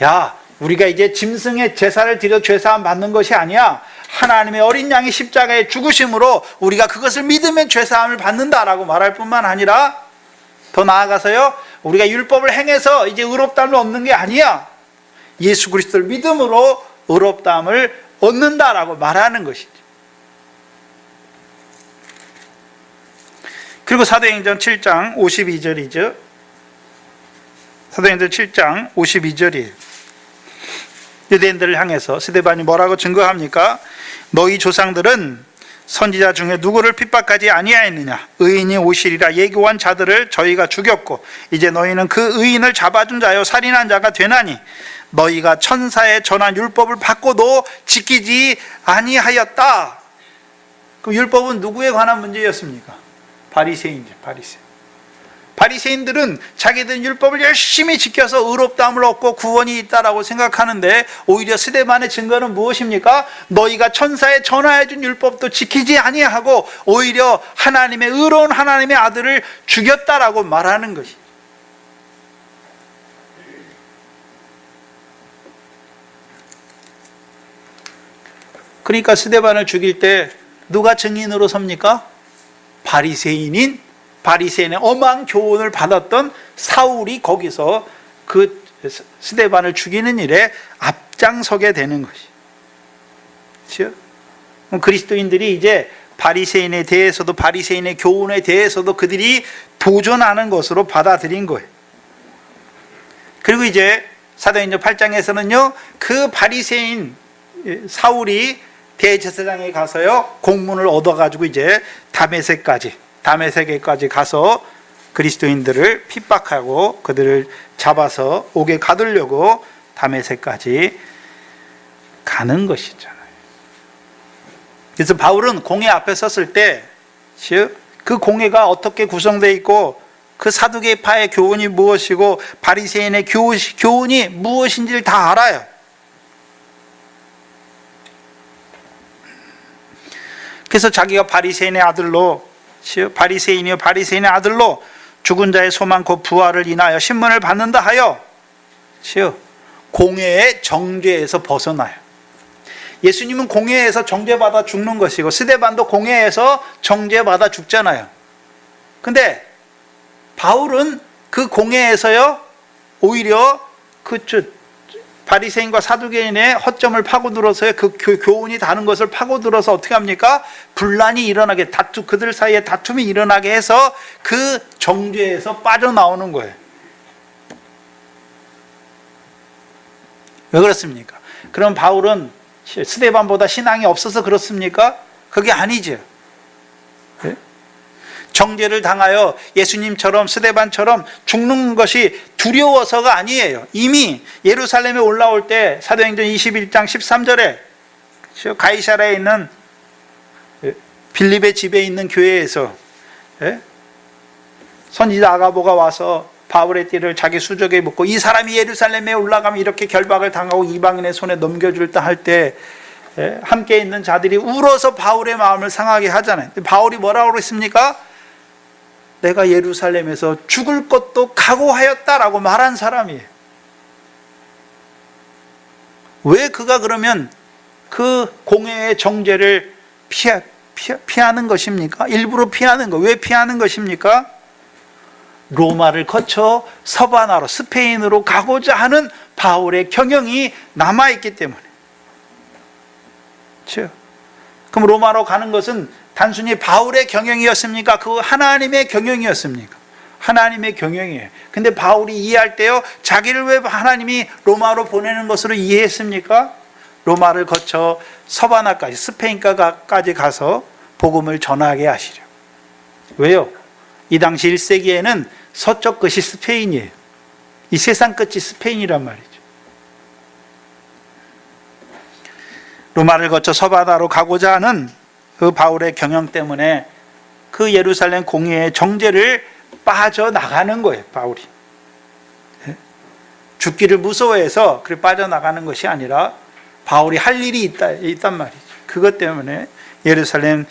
야, 우리가 이제 짐승의 제사를 드려 죄사함 받는 것이 아니야. 하나님의 어린 양의 십자가의 죽으심으로 우리가 그것을 믿으면 죄사함을 받는다라고 말할 뿐만 아니라, 더 나아가서요, 우리가 율법을 행해서 이제 의롭다함을 얻는 게 아니야. 예수 그리스도를 믿음으로 의롭다함을 얻는다라고 말하는 것이죠. 그리고 사도행전 7장 52절이죠. 사도행전 7장 52절이에요. 유대인들을 향해서 스데반이 뭐라고 증거합니까? 너희 조상들은 선지자 중에 누구를 핍박하지 아니하였느냐? 의인이 오시리라 예고한 자들을 저희가 죽였고, 이제 너희는 그 의인을 잡아준 자요 살인한 자가 되나니, 너희가 천사의 전한 율법을 받고도 지키지 아니하였다. 그럼 율법은 누구에 관한 문제였습니까? 바리새인들. 바리새인들은 자기들 율법을 열심히 지켜서 의롭다함을 얻고 구원이 있다라고 생각하는데, 오히려 스데반의 증거는 무엇입니까? 너희가 천사에 전하여준 율법도 지키지 아니하고 오히려 하나님의 의로운 하나님의 아들을 죽였다라고 말하는 것이. 그러니까 스데반을 죽일 때 누가 증인으로 섭니까? 바리새인의 엄한 교훈을 받았던 사울이 거기서 그 스데반을 죽이는 일에 앞장서게 되는 것이죠. 그리스도인들이 이제 바리새인에 대해서도, 바리새인의 교훈에 대해서도 그들이 도전하는 것으로 받아들인 거예요. 그리고 이제 사도행전 8장에서는요, 그 바리새인 사울이 대제사장에 가서요, 공문을 얻어가지고 이제 다메섹에까지 가서 그리스도인들을 핍박하고 그들을 잡아서 옥에 가두려고 다메섹까지 가는 것이잖아요. 그래서 바울은 공회 앞에 섰을 때 그 공회가 어떻게 구성되어 있고 그 사두개파의 교훈이 무엇이고 바리새인의 교훈이 무엇인지를 다 알아요. 그래서 자기가 바리새인의 아들로, 바리새인이요 바리새인의 아들로 죽은 자의 소망 곧 부활을 인하여 신문을 받는다 하여 공회의 정죄에서 벗어나요. 예수님은 공회에서 정죄받아 죽는 것이고 스데반도 공회에서 정죄받아 죽잖아요. 근데 바울은 그 공회에서요 오히려 바리새인과 사두개인의 허점을 파고들어서 그 교훈이 다른 것을 파고들어서 어떻게 합니까? 분란이 일어나게, 그들 사이에 다툼이 일어나게 해서 그 정죄에서 빠져나오는 거예요. 왜 그렇습니까? 그럼 바울은 스데반보다 신앙이 없어서 그렇습니까? 그게 아니죠. 네? 정죄를 당하여 예수님처럼 스데반처럼 죽는 것이 두려워서가 아니에요. 이미 예루살렘에 올라올 때 사도행전 21장 13절에 가이사랴에 있는 빌립의 집에 있는 교회에서 선지자 아가보가 와서 바울의 띠를 자기 수족에 묶고 이 사람이 예루살렘에 올라가면 이렇게 결박을 당하고 이방인의 손에 넘겨줄 때 할 때 함께 있는 자들이 울어서 바울의 마음을 상하게 하잖아요. 바울이 뭐라고 그랬습니까? 내가 예루살렘에서 죽을 것도 각오하였다라고 말한 사람이에요. 왜 그가 그러면 그 공회의 정죄를 피하는 것입니까? 일부러 피하는 거. 왜 피하는 것입니까? 로마를 거쳐 서바나로, 스페인으로 가고자 하는 바울의 경영이 남아있기 때문에. 그렇죠? 그럼 로마로 가는 것은 단순히 바울의 경영이었습니까? 그 하나님의 경영이었습니까? 하나님의 경영이에요. 근데 바울이 이해할 때요, 자기를 왜 하나님이 로마로 보내는 것으로 이해했습니까? 로마를 거쳐 서바나까지, 스페인까지 가서 복음을 전하게 하시려. 왜요? 이 당시 1세기에는 서쪽 끝이 스페인이에요. 이 세상 끝이 스페인이란 말이죠. 로마를 거쳐 서바나로 가고자 하는 그 바울의 경영 때문에 그 예루살렘 공회의 정죄를 빠져나가는 거예요, 바울이. 죽기를 무서워해서 그래 빠져나가는 것이 아니라 바울이 할 일이 있단 말이죠. 그것 때문에 예루살렘의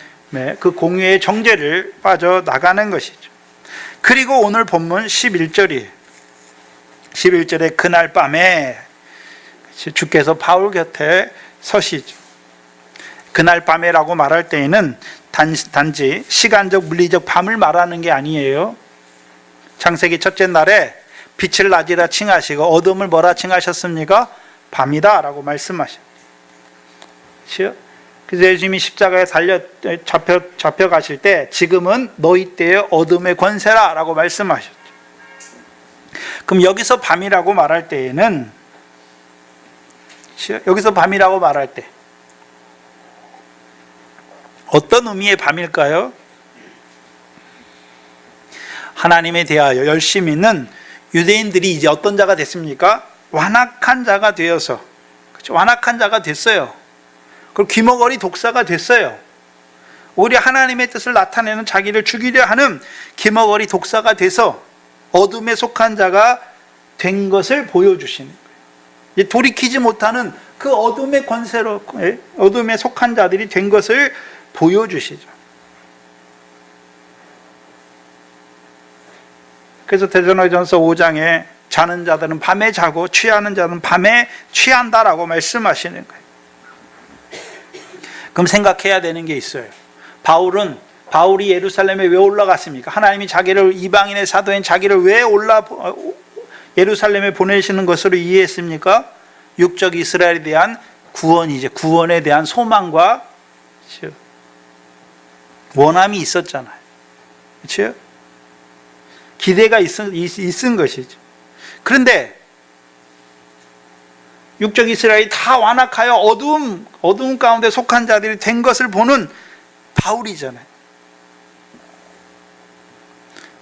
그 공회의 정죄를 빠져나가는 것이죠. 그리고 오늘 본문 11절이에요. 11절에 그날 밤에 주께서 바울 곁에 서시죠. 그날 밤에라고 말할 때에는 단지 시간적 물리적 밤을 말하는 게 아니에요. 창세기 첫째 날에 빛을 낮이라 칭하시고 어둠을 뭐라 칭하셨습니까? 밤이다 라고 말씀하셨죠. 그래서 예수님이 십자가에 잡혀가실 때 지금은 너희 때의 어둠의 권세라 라고 말씀하셨죠. 그럼 여기서 밤이라고 말할 때에는 여기서 밤이라고 말할 때 어떤 의미의 밤일까요? 하나님에 대하여 열심히 있는 유대인들이 이제 어떤 자가 됐습니까? 완악한 자가 되어서, 그렇죠? 완악한 자가 됐어요. 그리고 귀머거리 독사가 됐어요. 오히려 하나님의 뜻을 나타내는 자기를 죽이려 하는 귀머거리 독사가 돼서 어둠에 속한 자가 된 것을 보여주시는 거예요. 돌이키지 못하는 그 어둠의 권세로, 어둠에 속한 자들이 된 것을 보여주시죠. 그래서 데살로니가전서 5장에 자는 자들은 밤에 자고 취하는 자는 밤에 취한다라고 말씀하시는 거예요. 그럼 생각해야 되는 게 있어요. 바울이 예루살렘에 왜 올라갔습니까? 하나님이 자기를, 이방인의 사도인 자기를 왜 예루살렘에 보내시는 것으로 이해했습니까? 육적 이스라엘에 대한 구원이죠. 구원에 대한 소망과 원함이 있었잖아요. 그렇죠? 기대가 있은 것이죠. 그런데 육적 이스라엘이 다 완악하여 어두움 가운데 속한 자들이 된 것을 보는 바울이잖아요.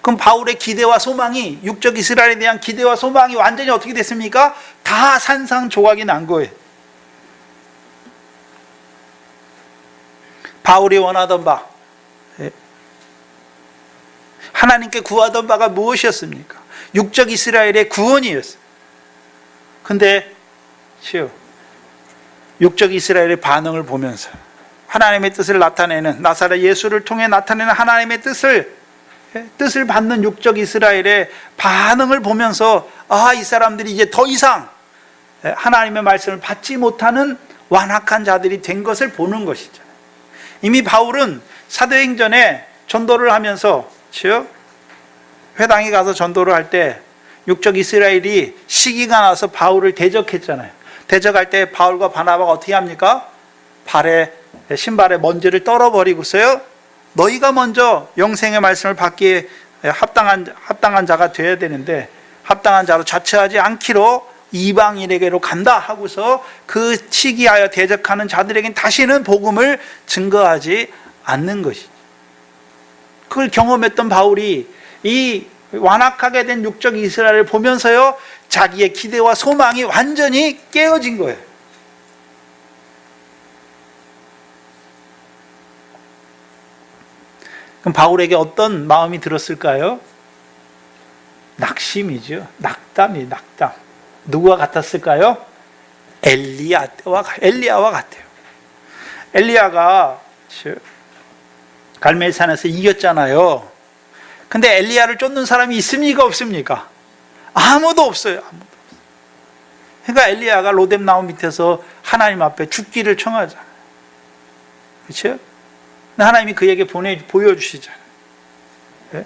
그럼 바울의 기대와 소망이, 육적 이스라엘에 대한 기대와 소망이 완전히 어떻게 됐습니까? 다 산상조각이 난 거예요. 바울이 원하던 바, 하나님께 구하던 바가 무엇이었습니까? 육적 이스라엘의 구원이었어요. 근데 육적 이스라엘의 반응을 보면서 하나님의 뜻을 나타내는, 나사렛 예수를 통해 나타내는 하나님의 뜻을 받는 육적 이스라엘의 반응을 보면서 이 사람들이 이제 더 이상 하나님의 말씀을 받지 못하는 완악한 자들이 된 것을 보는 것이죠. 이미 바울은 사도행전에 전도를 하면서 회당에 가서 전도를 할 때 육적 이스라엘이 시기가 나서 바울을 대적했잖아요. 대적할 때 바울과 바나바가 어떻게 합니까? 신발에 먼지를 떨어버리고서요, 너희가 먼저 영생의 말씀을 받기에 합당한 자가 되어야 되는데 합당한 자로 자처하지 않기로 이방인에게로 간다 하고서 그 시기하여 대적하는 자들에겐 다시는 복음을 증거하지 않는 것이죠. 그걸 경험했던 바울이 이 완악하게 된 육적 이스라엘을 보면서요, 자기의 기대와 소망이 완전히 깨어진 거예요. 그럼 바울에게 어떤 마음이 들었을까요? 낙심이죠. 낙담. 누구와 같았을까요? 엘리야와 같아요. 엘리야가 갈멜산에서 이겼잖아요. 근데 엘리야를 쫓는 사람이 있습니까? 없습니까? 아무도 없어요. 그러니까 엘리야가 로뎀 나무 밑에서 하나님 앞에 죽기를 청하잖아요. 그렇죠? 하나님이 그에게 보여주시잖아요. 네?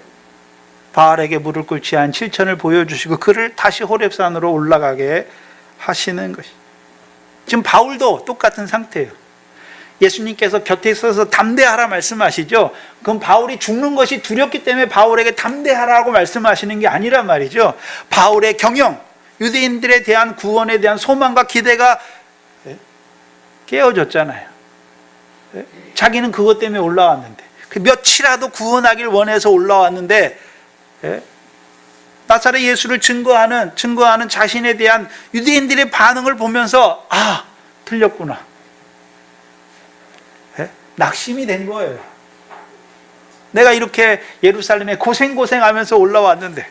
바알에게 물을 끓지 한 7천을 보여주시고 그를 다시 호렙산으로 올라가게 하시는 것이. 지금 바울도 똑같은 상태예요. 예수님께서 곁에 있어서 담대하라 말씀하시죠. 그럼 바울이 죽는 것이 두렵기 때문에 바울에게 담대하라고 말씀하시는 게 아니란 말이죠. 바울의 경영, 유대인들에 대한 구원에 대한 소망과 기대가 깨어졌잖아요. 자기는 그것 때문에 올라왔는데, 그 몇이라도 구원하길 원해서 올라왔는데, 나사렛 예수를 증거하는 자신에 대한 유대인들의 반응을 보면서 틀렸구나. 낙심이 된 거예요. 내가 이렇게 예루살렘에 고생하면서 올라왔는데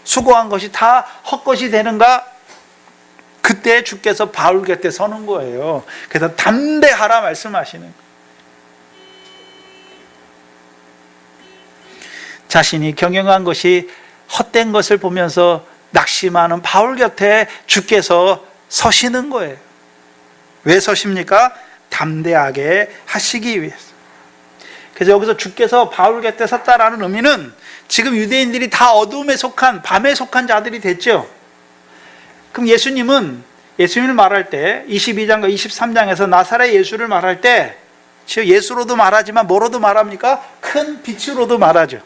수고한 것이 다 헛것이 되는가? 그때 주께서 바울 곁에 서는 거예요. 그래서 담대하라 말씀하시는 거예요. 자신이 경영한 것이 헛된 것을 보면서 낙심하는 바울 곁에 주께서 서시는 거예요. 왜 서십니까? 담대하게 하시기 위해서. 그래서 여기서 주께서 바울 곁에 섰다라는 의미는 지금 유대인들이 다 어둠에 속한, 밤에 속한 자들이 됐죠. 그럼 예수님을 말할 때 22장과 23장에서 나사렛 예수를 말할 때 예수로도 말하지만 뭐로도 말합니까? 큰 빛으로도 말하죠.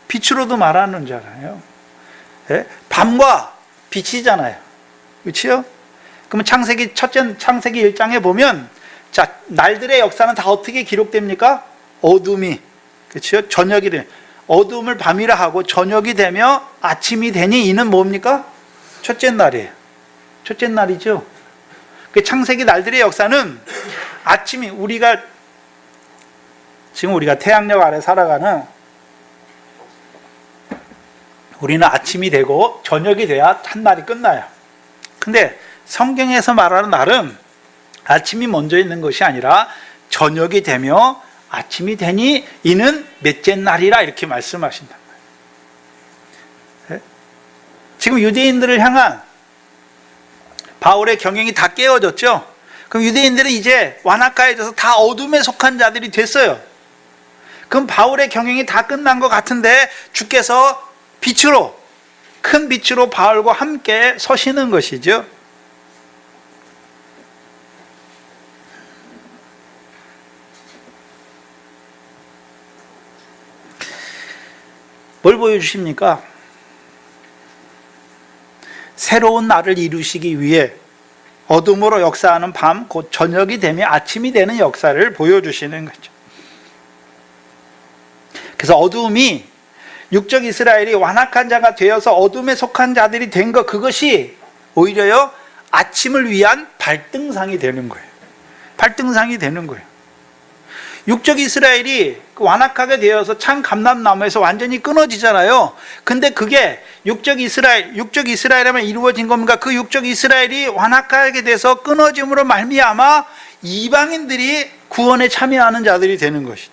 빛으로도 말하는 자잖아요. 밤과 빛이잖아요. 그렇죠? 그러면 창세기 1장에 보면 날들의 역사는 다 어떻게 기록됩니까? 어둠이, 그렇죠? 저녁이 돼. 어둠을 밤이라 하고 저녁이 되며 아침이 되니 이는 뭡니까? 첫째 날이에요. 첫째 날이죠. 그 창세기 날들의 역사는 아침이, 지금 우리가 태양력 아래 살아가는, 우리는 아침이 되고 저녁이 돼야 한 날이 끝나요. 근데 성경에서 말하는 날은 아침이 먼저 있는 것이 아니라 저녁이 되며 아침이 되니 이는 몇째 날이라 이렇게 말씀하신단 말이에요. 지금 유대인들을 향한 바울의 경영이 다 깨어졌죠. 그럼 유대인들은 이제 완악가해져서 다 어둠에 속한 자들이 됐어요. 그럼 바울의 경영이 다 끝난 것 같은데 주께서 큰 빛으로 바울과 함께 서시는 것이죠. 뭘 보여주십니까? 새로운 날을 이루시기 위해 어둠으로 역사하는 밤, 곧 저녁이 되면 아침이 되는 역사를 보여주시는 거죠. 그래서 어둠이, 육적 이스라엘이 완악한 자가 되어서 어둠에 속한 자들이 된 것, 그것이 오히려요 아침을 위한 발등상이 되는 거예요. 발등상이 되는 거예요. 육적 이스라엘이 완악하게 되어서 참 감람나무에서 완전히 끊어지잖아요. 근데 그게 육적 이스라엘에만 이루어진 겁니까? 그 육적 이스라엘이 완악하게 돼서 끊어짐으로 말미암아 이방인들이 구원에 참여하는 자들이 되는 것이죠.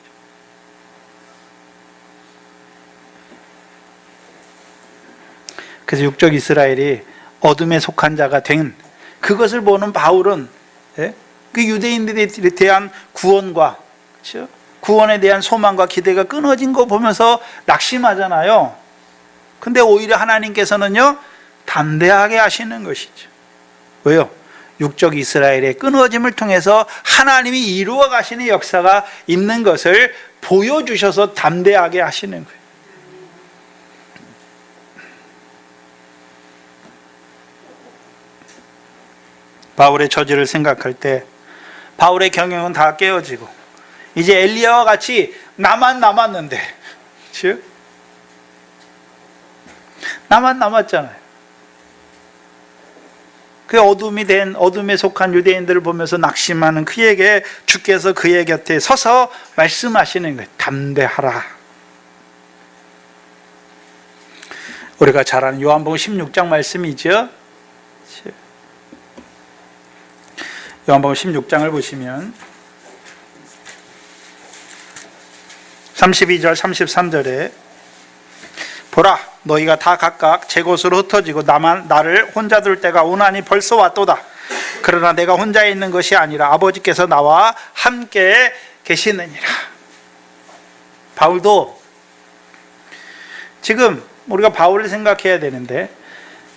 그래서 육적 이스라엘이 어둠에 속한 자가 된 그것을 보는 바울은 그 유대인들에 대한 구원과, 그렇죠? 구원에 대한 소망과 기대가 끊어진 거 보면서 낙심하잖아요. 근데 오히려 하나님께서는요, 담대하게 하시는 것이죠. 왜요? 육적 이스라엘의 끊어짐을 통해서 하나님이 이루어 가시는 역사가 있는 것을 보여주셔서 담대하게 하시는 거예요. 바울의 처지를 생각할 때 바울의 경영은 다 깨어지고 이제 엘리야와 같이 나만 남았는데, 그렇죠? 나만 남았잖아요. 그 어둠에 속한 유대인들을 보면서 낙심하는 그에게 주께서 그의 곁에 서서 말씀하시는 거예요. 담대하라. 우리가 잘 아는 요한복음 16장 말씀이죠. 요한복음 16장을 보시면 32절 33절에 보라, 너희가 다 각각 제 곳으로 흩어지고 나를 혼자 둘 때가 오나니 벌써 왔도다. 그러나 내가 혼자 있는 것이 아니라 아버지께서 나와 함께 계시느니라. 바울도 지금 우리가 바울을 생각해야 되는데,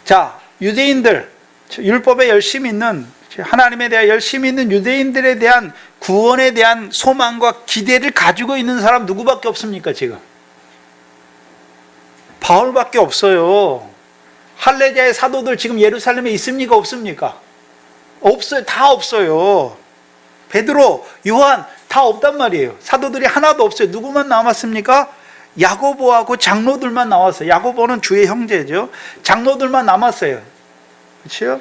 자, 유대인들, 율법에 열심히 있는, 하나님에 대해 열심히 있는 유대인들에 대한 구원에 대한 소망과 기대를 가지고 있는 사람 누구밖에 없습니까? 지금 바울밖에 없어요. 할례자의 사도들 지금 예루살렘에 있습니까? 없습니까? 없어요. 다 없어요. 베드로, 요한 다 없단 말이에요. 사도들이 하나도 없어요. 누구만 남았습니까? 야고보하고 장로들만 나왔어요. 야고보는 주의 형제죠. 장로들만 남았어요. 그렇죠?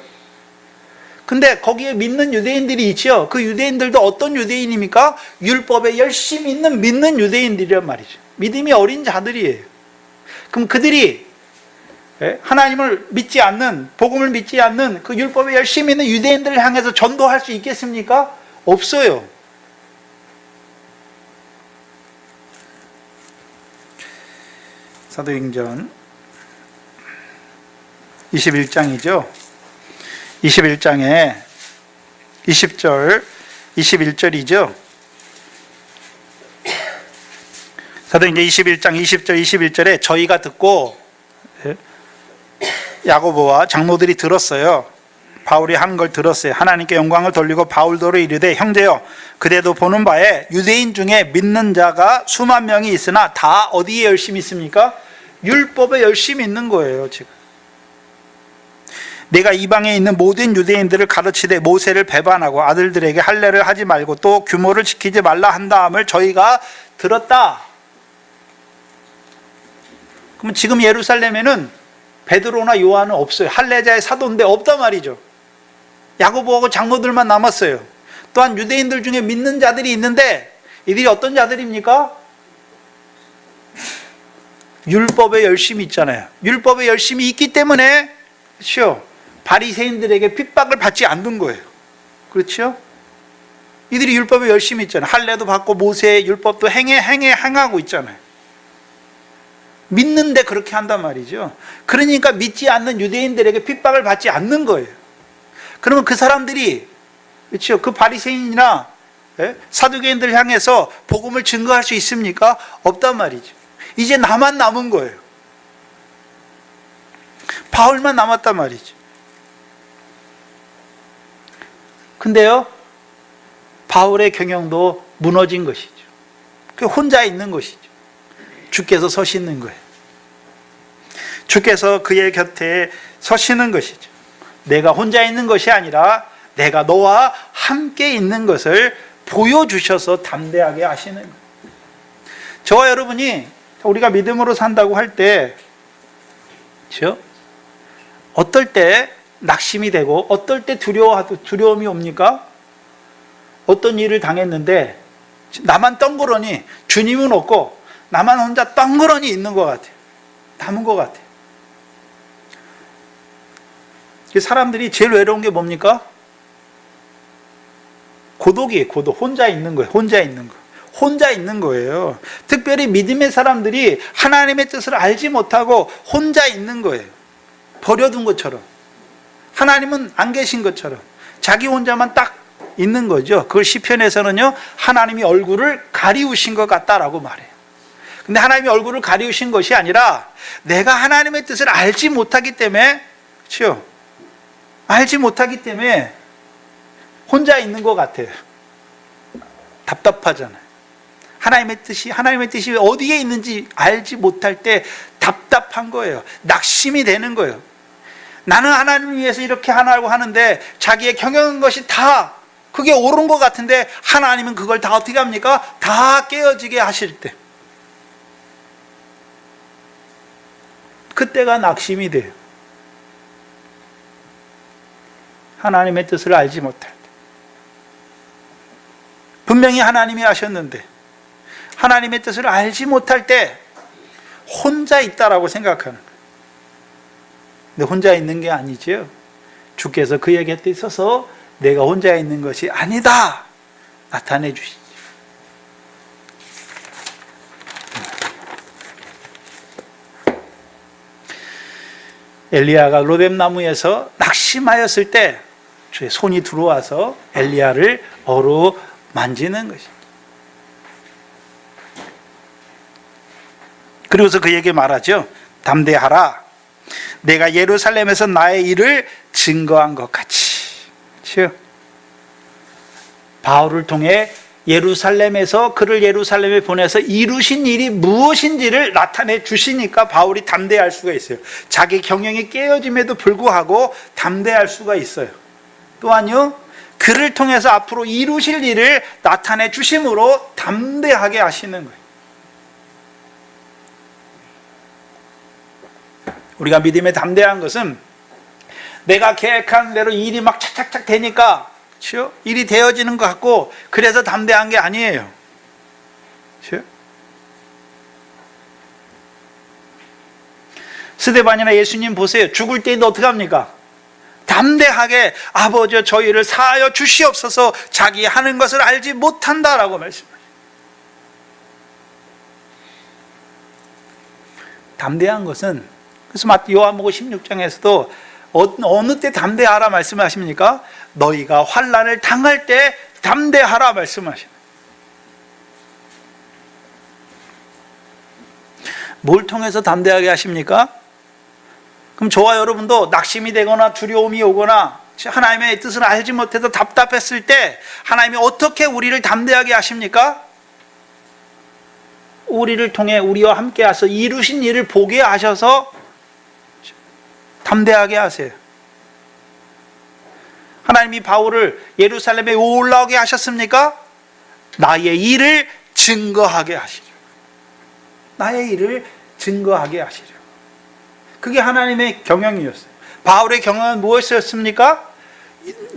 근데 거기에 믿는 유대인들이 있죠. 그 유대인들도 어떤 유대인입니까? 율법에 열심히 있는 믿는 유대인들이란 말이죠. 믿음이 어린 자들이에요. 그럼 그들이 하나님을 믿지 않는, 복음을 믿지 않는 그 율법에 열심히 있는 유대인들을 향해서 전도할 수 있겠습니까? 없어요. 사도행전 21장이죠. 21장에 20절, 21절이죠. 사도행전 21장 20절, 21절에 저희가 듣고, 야고보와 장로들이 들었어요. 바울이 한 걸 들었어요. 하나님께 영광을 돌리고 바울도로 이르되, 형제여, 그대도 보는 바에 유대인 중에 믿는 자가 수만 명이 있으나 다 어디에 열심히 있습니까? 율법에 열심히 있는 거예요. 지금 내가 이방에 있는 모든 유대인들을 가르치되 모세를 배반하고 아들들에게 할례를 하지 말고 또 규모를 지키지 말라 한 다음을 저희가 들었다. 그러면 지금 예루살렘에는 베드로나 요한은 없어요. 할례자의 사도인데 없단 말이죠. 야고보하고 장로들만 남았어요. 또한 유대인들 중에 믿는 자들이 있는데 이들이 어떤 자들입니까? 율법에 열심히 있잖아요. 율법에 열심히 있기 때문에, 그렇죠? 바리새인들에게 핍박을 받지 않는 거예요. 그렇죠? 이들이 율법에 열심히 있잖아요. 할례도 받고 모세의 율법도 행하고 있잖아요. 믿는데 그렇게 한단 말이죠. 그러니까 믿지 않는 유대인들에게 핍박을 받지 않는 거예요. 그러면 그 사람들이, 그렇죠? 그 바리새인이나 사두개인들 향해서 복음을 증거할 수 있습니까? 없단 말이죠. 이제 나만 남은 거예요. 바울만 남았단 말이죠. 근데요, 바울의 경영도 무너진 것이죠. 그 혼자 있는 것이죠. 주께서 서시는 거예요. 주께서 그의 곁에 서시는 것이죠. 내가 혼자 있는 것이 아니라 내가 너와 함께 있는 것을 보여주셔서 담대하게 하시는 거예요. 저와 여러분이 우리가 믿음으로 산다고 할 때, 그렇죠? 어떨 때 낙심이 되고 어떨 때 두려움이 옵니까? 어떤 일을 당했는데 나만 덩그러니, 주님은 없고 나만 혼자 덩그러니 있는 것 같아요. 남은 것 같아요. 사람들이 제일 외로운 게 뭡니까? 고독이에요. 고독. 혼자 있는 거예요. 혼자 있는 거. 혼자 있는 거예요. 특별히 믿음의 사람들이 하나님의 뜻을 알지 못하고 혼자 있는 거예요. 버려둔 것처럼. 하나님은 안 계신 것처럼. 자기 혼자만 딱 있는 거죠. 그걸 시편에서는요, 하나님이 얼굴을 가리우신 것 같다라고 말해요. 근데 하나님이 얼굴을 가리우신 것이 아니라 내가 하나님의 뜻을 알지 못하기 때문에, 그렇죠? 알지 못하기 때문에 혼자 있는 것 같아요. 답답하잖아요. 하나님의 뜻이 어디에 있는지 알지 못할 때 답답한 거예요. 낙심이 되는 거예요. 나는 하나님을 위해서 이렇게 하나라고 하는데 자기의 경영한 것이 다 그게 옳은 것 같은데 하나님은 그걸 다 어떻게 합니까? 다 깨어지게 하실 때, 그때가 낙심이 돼요. 하나님의 뜻을 알지 못할 때. 분명히 하나님이 하셨는데 하나님의 뜻을 알지 못할 때 혼자 있다라고 생각하는 거예요. 근데 혼자 있는 게 아니죠. 주께서 그의 곁에 있어서 내가 혼자 있는 것이 아니다 나타내 주시죠. 엘리야가 로뎀나무에서 낙심하였을 때 주의 손이 들어와서 엘리야를 어루만지는 것입니다. 그리고서 그에게 말하죠. 담대하라. 내가 예루살렘에서 나의 일을 증거한 것 같이. 그렇죠? 바울을 통해 예루살렘에서 그를 예루살렘에 보내서 이루신 일이 무엇인지를 나타내 주시니까 바울이 담대할 수가 있어요. 자기 경영이 깨어짐에도 불구하고 담대할 수가 있어요. 또한요, 그를 통해서 앞으로 이루실 일을 나타내 주심으로 담대하게 하시는 거예요. 우리가 믿음에 담대한 것은 내가 계획한 대로 일이 막 착착착 되니까, 그렇죠? 일이 되어지는 것 같고 그래서 담대한 게 아니에요. 그렇죠? 스데반이나 예수님 보세요. 죽을 때도 어떻게 합니까? 담대하게 아버지여 저희를 사하여 주시옵소서, 자기 하는 것을 알지 못한다라고 말씀하세요. 담대한 것은, 그래서 요한복음 16장에서도 어느 때 담대하라 말씀하십니까? 너희가 환난을 당할 때 담대하라 말씀하십니다. 뭘 통해서 담대하게 하십니까? 그럼 저와 여러분도 낙심이 되거나 두려움이 오거나 하나님의 뜻을 알지 못해서 답답했을 때 하나님이 어떻게 우리를 담대하게 하십니까? 우리를 통해 우리와 함께 하셔서 이루신 일을 보게 하셔서 담대하게 하세요. 하나님이 바울을 예루살렘에 올라오게 하셨습니까? 나의 일을 증거하게 하시려. 나의 일을 증거하게 하시려. 그게 하나님의 경영이었어요. 바울의 경영은 무엇이었습니까?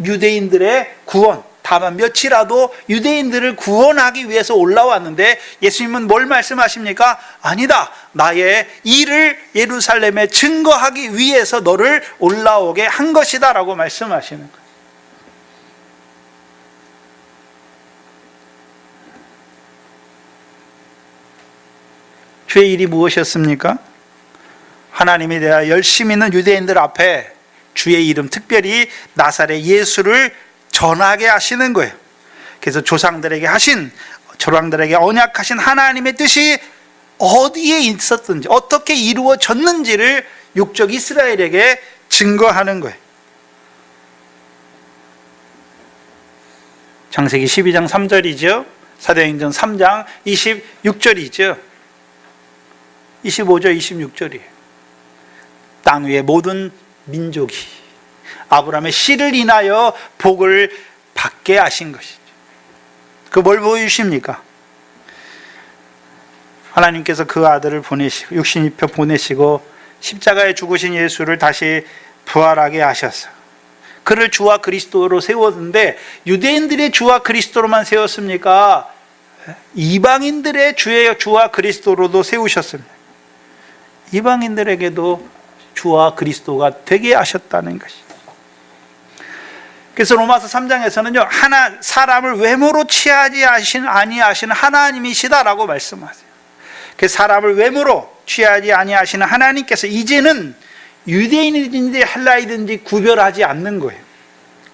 유대인들의 구원. 다만 몇이라도 유대인들을 구원하기 위해서 올라왔는데 예수님은 뭘 말씀하십니까? 아니다. 나의 일을 예루살렘에 증거하기 위해서 너를 올라오게 한 것이다 라고 말씀하시는 거예요. 주의 일이 무엇이었습니까? 하나님이 대하여 열심히 있는 유대인들 앞에 주의 이름, 특별히 나사렛 예수를 전하게 하시는 거예요. 그래서 조상들에게 언약하신 하나님의 뜻이 어디에 있었든지 어떻게 이루어졌는지를 육적 이스라엘에게 증거하는 거예요. 창세기 12장 3절이죠. 사도행전 3장 26절이죠. 25절 26절이에요. 땅 위의 모든 민족이 아브라함의 씨를 인하여 복을 받게 하신 것이죠. 그 뭘 보여주십니까? 하나님께서 그 아들을 보내시고 육신 입혀 보내시고 십자가에 죽으신 예수를 다시 부활하게 하셔서 그를 주와 그리스도로 세웠는데 유대인들의 주와 그리스도로만 세웠습니까? 이방인들의 주와 그리스도로도 세우셨습니다. 이방인들에게도 주와 그리스도가 되게 하셨다는 것이. 그래서 로마서 3장에서는요, 사람을 외모로 취하지 아니하시는 하나님이시다라고 말씀하세요. 그 사람을 외모로 취하지 아니하시는 하나님께서 이제는 유대인이든지 헬라이든지 구별하지 않는 거예요.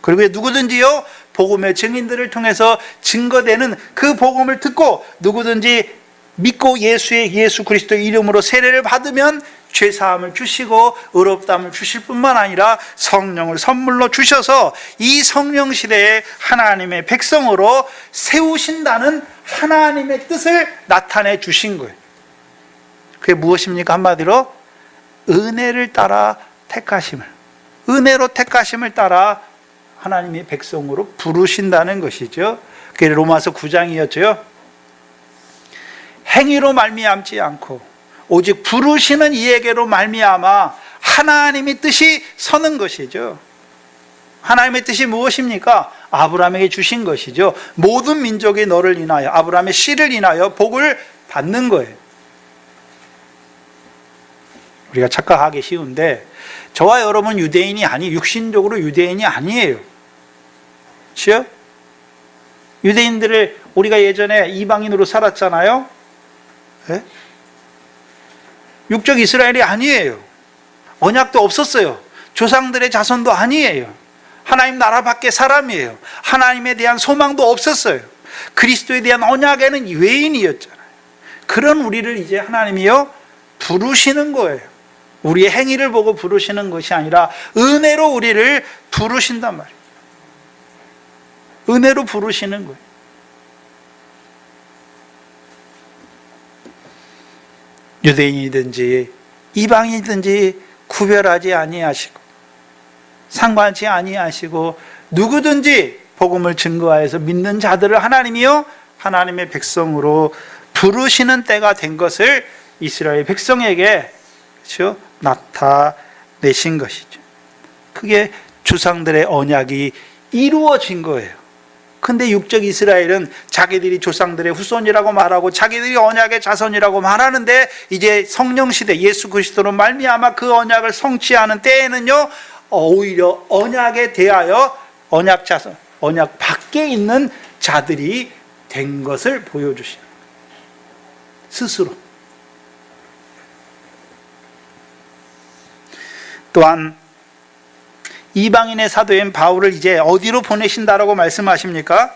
그리고 누구든지요, 복음의 증인들을 통해서 증거되는 그 복음을 듣고 누구든지 믿고 예수 그리스도의 이름으로 세례를 받으면 죄사함을 주시고 의롭다함을 주실 뿐만 아니라 성령을 선물로 주셔서 이 성령 시대에 하나님의 백성으로 세우신다는 하나님의 뜻을 나타내 주신 거예요. 그게 무엇입니까? 한마디로 은혜를 따라 택하심을, 은혜로 택하심을 따라 하나님의 백성으로 부르신다는 것이죠. 그게 로마서 9장이었죠. 행위로 말미암지 않고 오직 부르시는 이에게로 말미암아 하나님의 뜻이 서는 것이죠. 하나님의 뜻이 무엇입니까? 아브라함에게 주신 것이죠. 모든 민족이 너를 인하여, 아브라함의 씨를 인하여 복을 받는 거예요. 우리가 착각하기 쉬운데 저와 여러분 육신적으로 유대인이 아니에요. 그렇죠? 유대인들을 우리가 예전에 이방인으로 살았잖아요. 네? 육적 이스라엘이 아니에요. 언약도 없었어요. 조상들의 자손도 아니에요. 하나님 나라 밖의 사람이에요. 하나님에 대한 소망도 없었어요. 그리스도에 대한 언약에는 외인이었잖아요. 그런 우리를 이제 하나님이요 부르시는 거예요. 우리의 행위를 보고 부르시는 것이 아니라 은혜로 우리를 부르신단 말이에요. 은혜로 부르시는 거예요. 유대인이든지 이방인이든지 구별하지 아니하시고 상관치 아니하시고 누구든지 복음을 증거하여서 믿는 자들을 하나님이요 하나님의 백성으로 부르시는 때가 된 것을 이스라엘 백성에게 그렇죠? 나타내신 것이죠. 그게 조상들의 언약이 이루어진 거예요. 근데 육적 이스라엘은 자기들이 조상들의 후손이라고 말하고 자기들이 언약의 자손이라고 말하는데 이제 성령 시대 예수 그리스도로 말미암아 그 언약을 성취하는 때에는요 오히려 언약에 대하여 언약 자손, 언약 밖에 있는 자들이 된 것을 보여주시는 스스로. 또한 이방인의 사도인 바울을 이제 어디로 보내신다라고 말씀하십니까?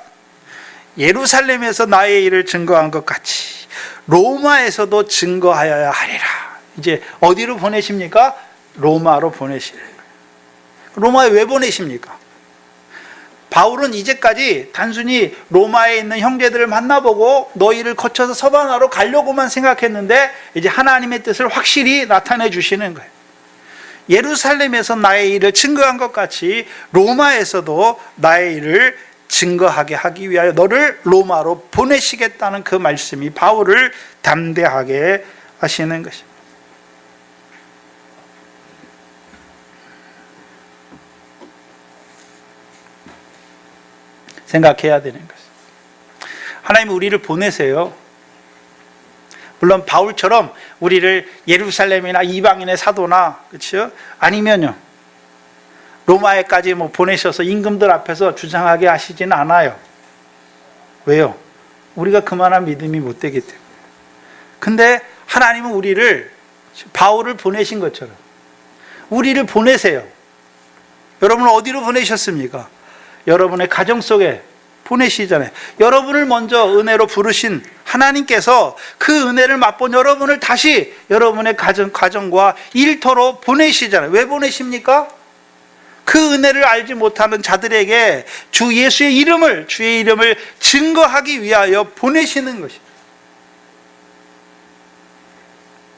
예루살렘에서 나의 일을 증거한 것 같이 로마에서도 증거하여야 하리라. 이제 어디로 보내십니까? 로마로 보내시는 거예요. 로마에 왜 보내십니까? 바울은 이제까지 단순히 로마에 있는 형제들을 만나보고 너희를 거쳐서 서바나로 가려고만 생각했는데 이제 하나님의 뜻을 확실히 나타내 주시는 거예요. 예루살렘에서 나의 일을 증거한 것 같이 로마에서도 나의 일을 증거하게 하기 위하여 너를 로마로 보내시겠다는 그 말씀이 바울을 담대하게 하시는 것입니다. 생각해야 되는 것입니다. 하나님은 우리를 보내세요. 물론 바울처럼 우리를 예루살렘이나 이방인의 사도나 그렇죠? 아니면요 로마에까지 보내셔서 임금들 앞에서 주장하게 하시지는 않아요. 왜요? 우리가 그만한 믿음이 못 되기 때문에. 근데 하나님은 우리를 바울을 보내신 것처럼 우리를 보내세요. 여러분을 어디로 보내셨습니까? 여러분의 가정 속에 보내시잖아요. 여러분을 먼저 은혜로 부르신 하나님께서 그 은혜를 맛본 여러분을 다시 여러분의 가정과 일터로 보내시잖아요. 왜 보내십니까? 그 은혜를 알지 못하는 자들에게 주 예수의 이름을, 주의 이름을 증거하기 위하여 보내시는 것입니다.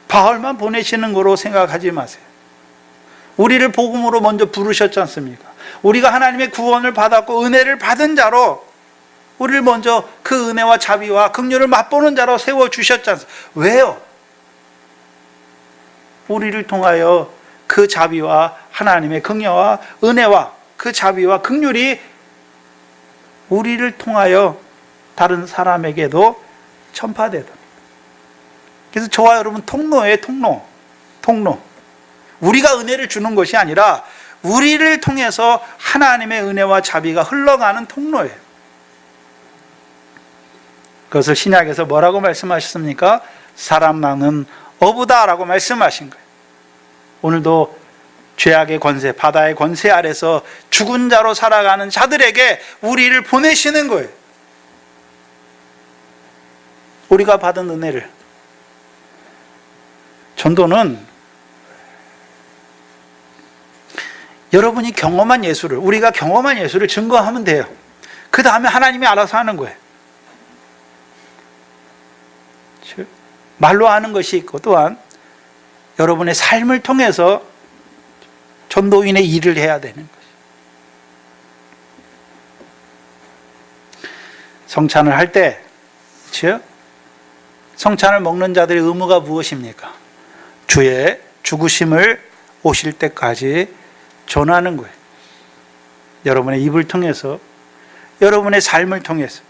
바울만 보내시는 거로 생각하지 마세요. 우리를 복음으로 먼저 부르셨지 않습니까? 우리가 하나님의 구원을 받았고 은혜를 받은 자로 우리를 먼저 그 은혜와 자비와 긍휼을 맛보는 자로 세워주셨지 않습니까? 왜요? 우리를 통하여 그 자비와 하나님의 긍휼과 은혜와 그 자비와 긍휼이 우리를 통하여 다른 사람에게도 전파되다. 그래서 저와 여러분 통로예요. 통로. 우리가 은혜를 주는 것이 아니라 우리를 통해서 하나님의 은혜와 자비가 흘러가는 통로예요. 그것을 신약에서 뭐라고 말씀하셨습니까? 사람 낳는 어부다라고 말씀하신 거예요. 오늘도 죄악의 권세, 바다의 권세 아래서 죽은 자로 살아가는 자들에게 우리를 보내시는 거예요. 우리가 받은 은혜를. 전도는 여러분이 경험한 예수를, 우리가 경험한 예수를 증거하면 돼요. 그 다음에 하나님이 알아서 하는 거예요. 말로 하는 것이 있고, 또한 여러분의 삶을 통해서 전도인의 일을 해야 되는 것이죠. 성찬을 할 때, 그렇죠? 성찬을 먹는 자들의 의무가 무엇입니까? 주의 죽으심을 오실 때까지 전하는 거예요. 여러분의 입을 통해서, 여러분의 삶을 통해서.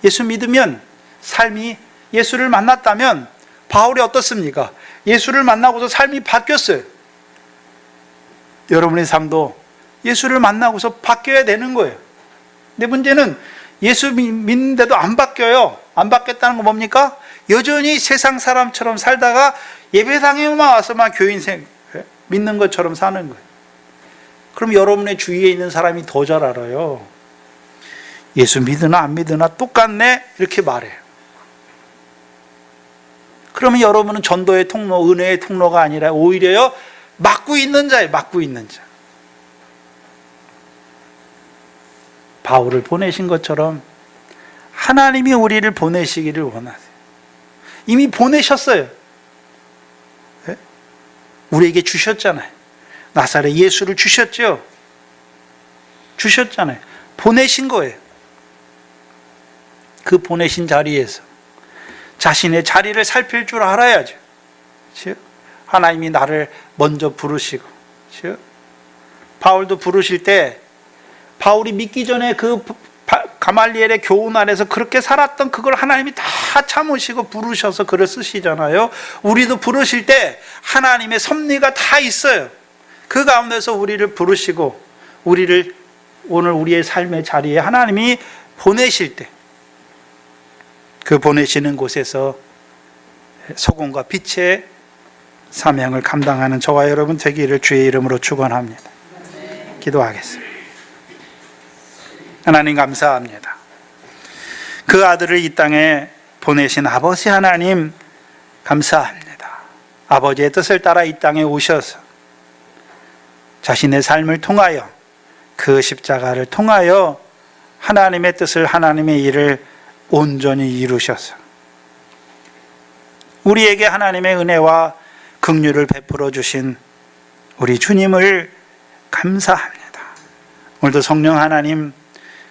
예수 믿으면, 삶이 예수를 만났다면 바울이 어떻습니까? 예수를 만나고서 삶이 바뀌었어요. 여러분의 삶도 예수를 만나고서 바뀌어야 되는 거예요. 근데 문제는 예수 믿는데도 안 바뀌어요. 안 바뀌었다는 건 뭡니까? 여전히 세상 사람처럼 살다가 예배당에만 와서만 교인 믿는 것처럼 사는 거예요. 그럼 여러분의 주위에 있는 사람이 더 잘 알아요. 예수 믿으나 안 믿으나 똑같네 이렇게 말해요. 그러면 여러분은 전도의 통로, 은혜의 통로가 아니라 오히려 막고 있는 자예요. 막고 있는 자. 바울을 보내신 것처럼 하나님이 우리를 보내시기를 원하세요. 이미 보내셨어요. 네? 우리에게 주셨잖아요. 나사렛 예수를 주셨죠. 주셨잖아요. 보내신 거예요. 그 보내신 자리에서 자신의 자리를 살필 줄 알아야죠. 그렇죠? 하나님이 나를 먼저 부르시고, 그렇죠? 바울도 부르실 때 바울이 믿기 전에 그 가말리엘의 교훈 안에서 그렇게 살았던 그걸 하나님이 다 참으시고 부르셔서 글을 쓰시잖아요. 우리도 부르실 때 하나님의 섭리가 다 있어요. 그 가운데서 우리를 부르시고 우리를 오늘 우리의 삶의 자리에 하나님이 보내실 때 그 보내시는 곳에서 소금과 빛의 사명을 감당하는 저와 여러분 되기를 주의 이름으로 축원합니다. 기도하겠습니다. 하나님 감사합니다. 그 아들을 이 땅에 보내신 아버지 하나님 감사합니다. 아버지의 뜻을 따라 이 땅에 오셔서 자신의 삶을 통하여 그 십자가를 통하여 하나님의 뜻을, 하나님의 일을 온전히 이루셔서 우리에게 하나님의 은혜와 긍휼을 베풀어 주신 우리 주님을 감사합니다. 오늘도 성령 하나님,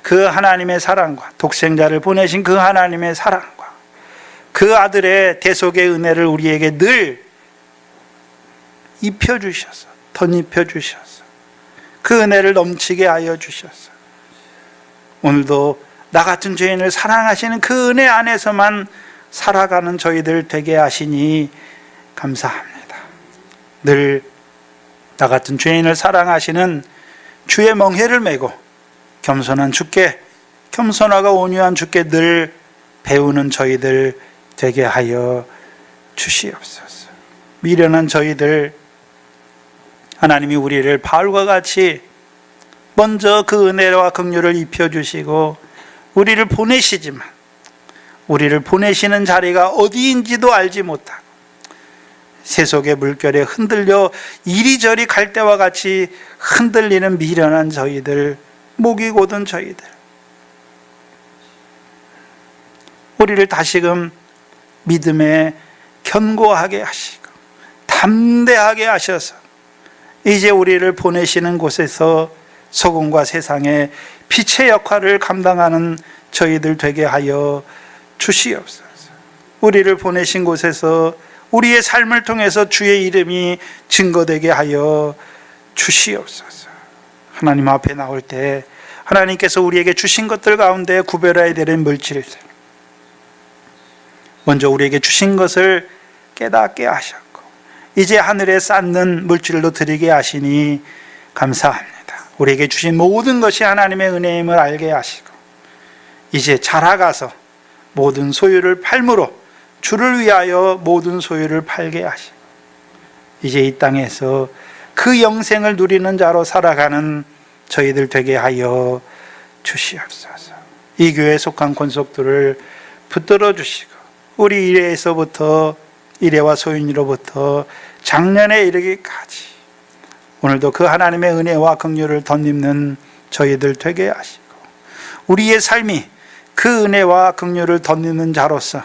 그 하나님의 사랑과 독생자를 보내신 그 하나님의 사랑과 그 아들의 대속의 은혜를 우리에게 늘 입혀주셔서, 덧입혀주셔서 그 은혜를 넘치게 하여 주셔서 오늘도 나 같은 죄인을 사랑하시는 그 은혜 안에서만 살아가는 저희들 되게 하시니 감사합니다. 늘 나 같은 죄인을 사랑하시는 주의 멍에를 메고 겸손한 주께, 겸손하고 온유한 주께 늘 배우는 저희들 되게 하여 주시옵소서. 미련한 저희들, 하나님이 우리를 바울과 같이 먼저 그 은혜와 긍휼을 입혀주시고 우리를 보내시지만 우리를 보내시는 자리가 어디인지도 알지 못하고 세속의 물결에 흔들려 이리저리 갈 때와 같이 흔들리는 미련한 저희들, 목이 고든 저희들, 우리를 다시금 믿음에 견고하게 하시고 담대하게 하셔서 이제 우리를 보내시는 곳에서 소금과 세상의 빛의 역할을 감당하는 저희들 되게 하여 주시옵소서. 우리를 보내신 곳에서 우리의 삶을 통해서 주의 이름이 증거되게 하여 주시옵소서. 하나님 앞에 나올 때 하나님께서 우리에게 주신 것들 가운데 구별해야 되는 물질들, 먼저 우리에게 주신 것을 깨닫게 하셨고 이제 하늘에 쌓는 물질로 드리게 하시니 감사합니다. 우리에게 주신 모든 것이 하나님의 은혜임을 알게 하시고 이제 자라가서 모든 소유를 팔므로 주를 위하여 모든 소유를 팔게 하시고 이제 이 땅에서 그 영생을 누리는 자로 살아가는 저희들 되게 하여 주시옵소서. 이 교회에 속한 권속들을 붙들어 주시고 우리 일회에서부터 일회와 소윤이로부터 작년에 이르기까지 오늘도 그 하나님의 은혜와 긍휼을 덧입는 저희들 되게 하시고 우리의 삶이 그 은혜와 긍휼을 덧입는 자로서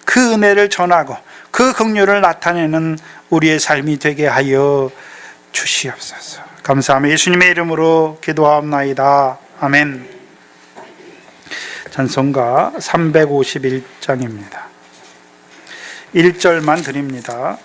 그 은혜를 전하고 그 긍휼을 나타내는 우리의 삶이 되게 하여 주시옵소서. 감사하며 예수님의 이름으로 기도하옵나이다. 아멘. 찬송가 351장입니다. 1절만 드립니다.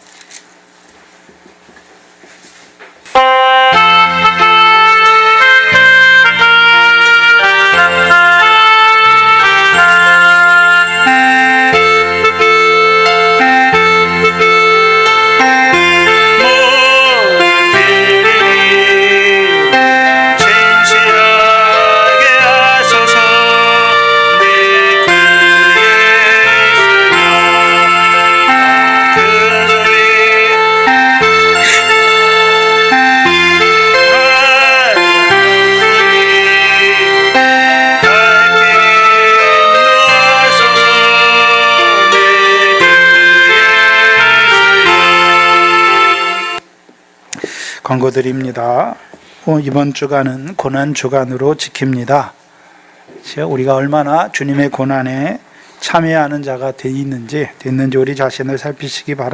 광고드립니다. 이번 주간은 고난 주간으로 지킵니다. 우리가 얼마나 주님의 고난에 참여하는 자가 됐는지 우리 자신을 살피시기 바랍니다.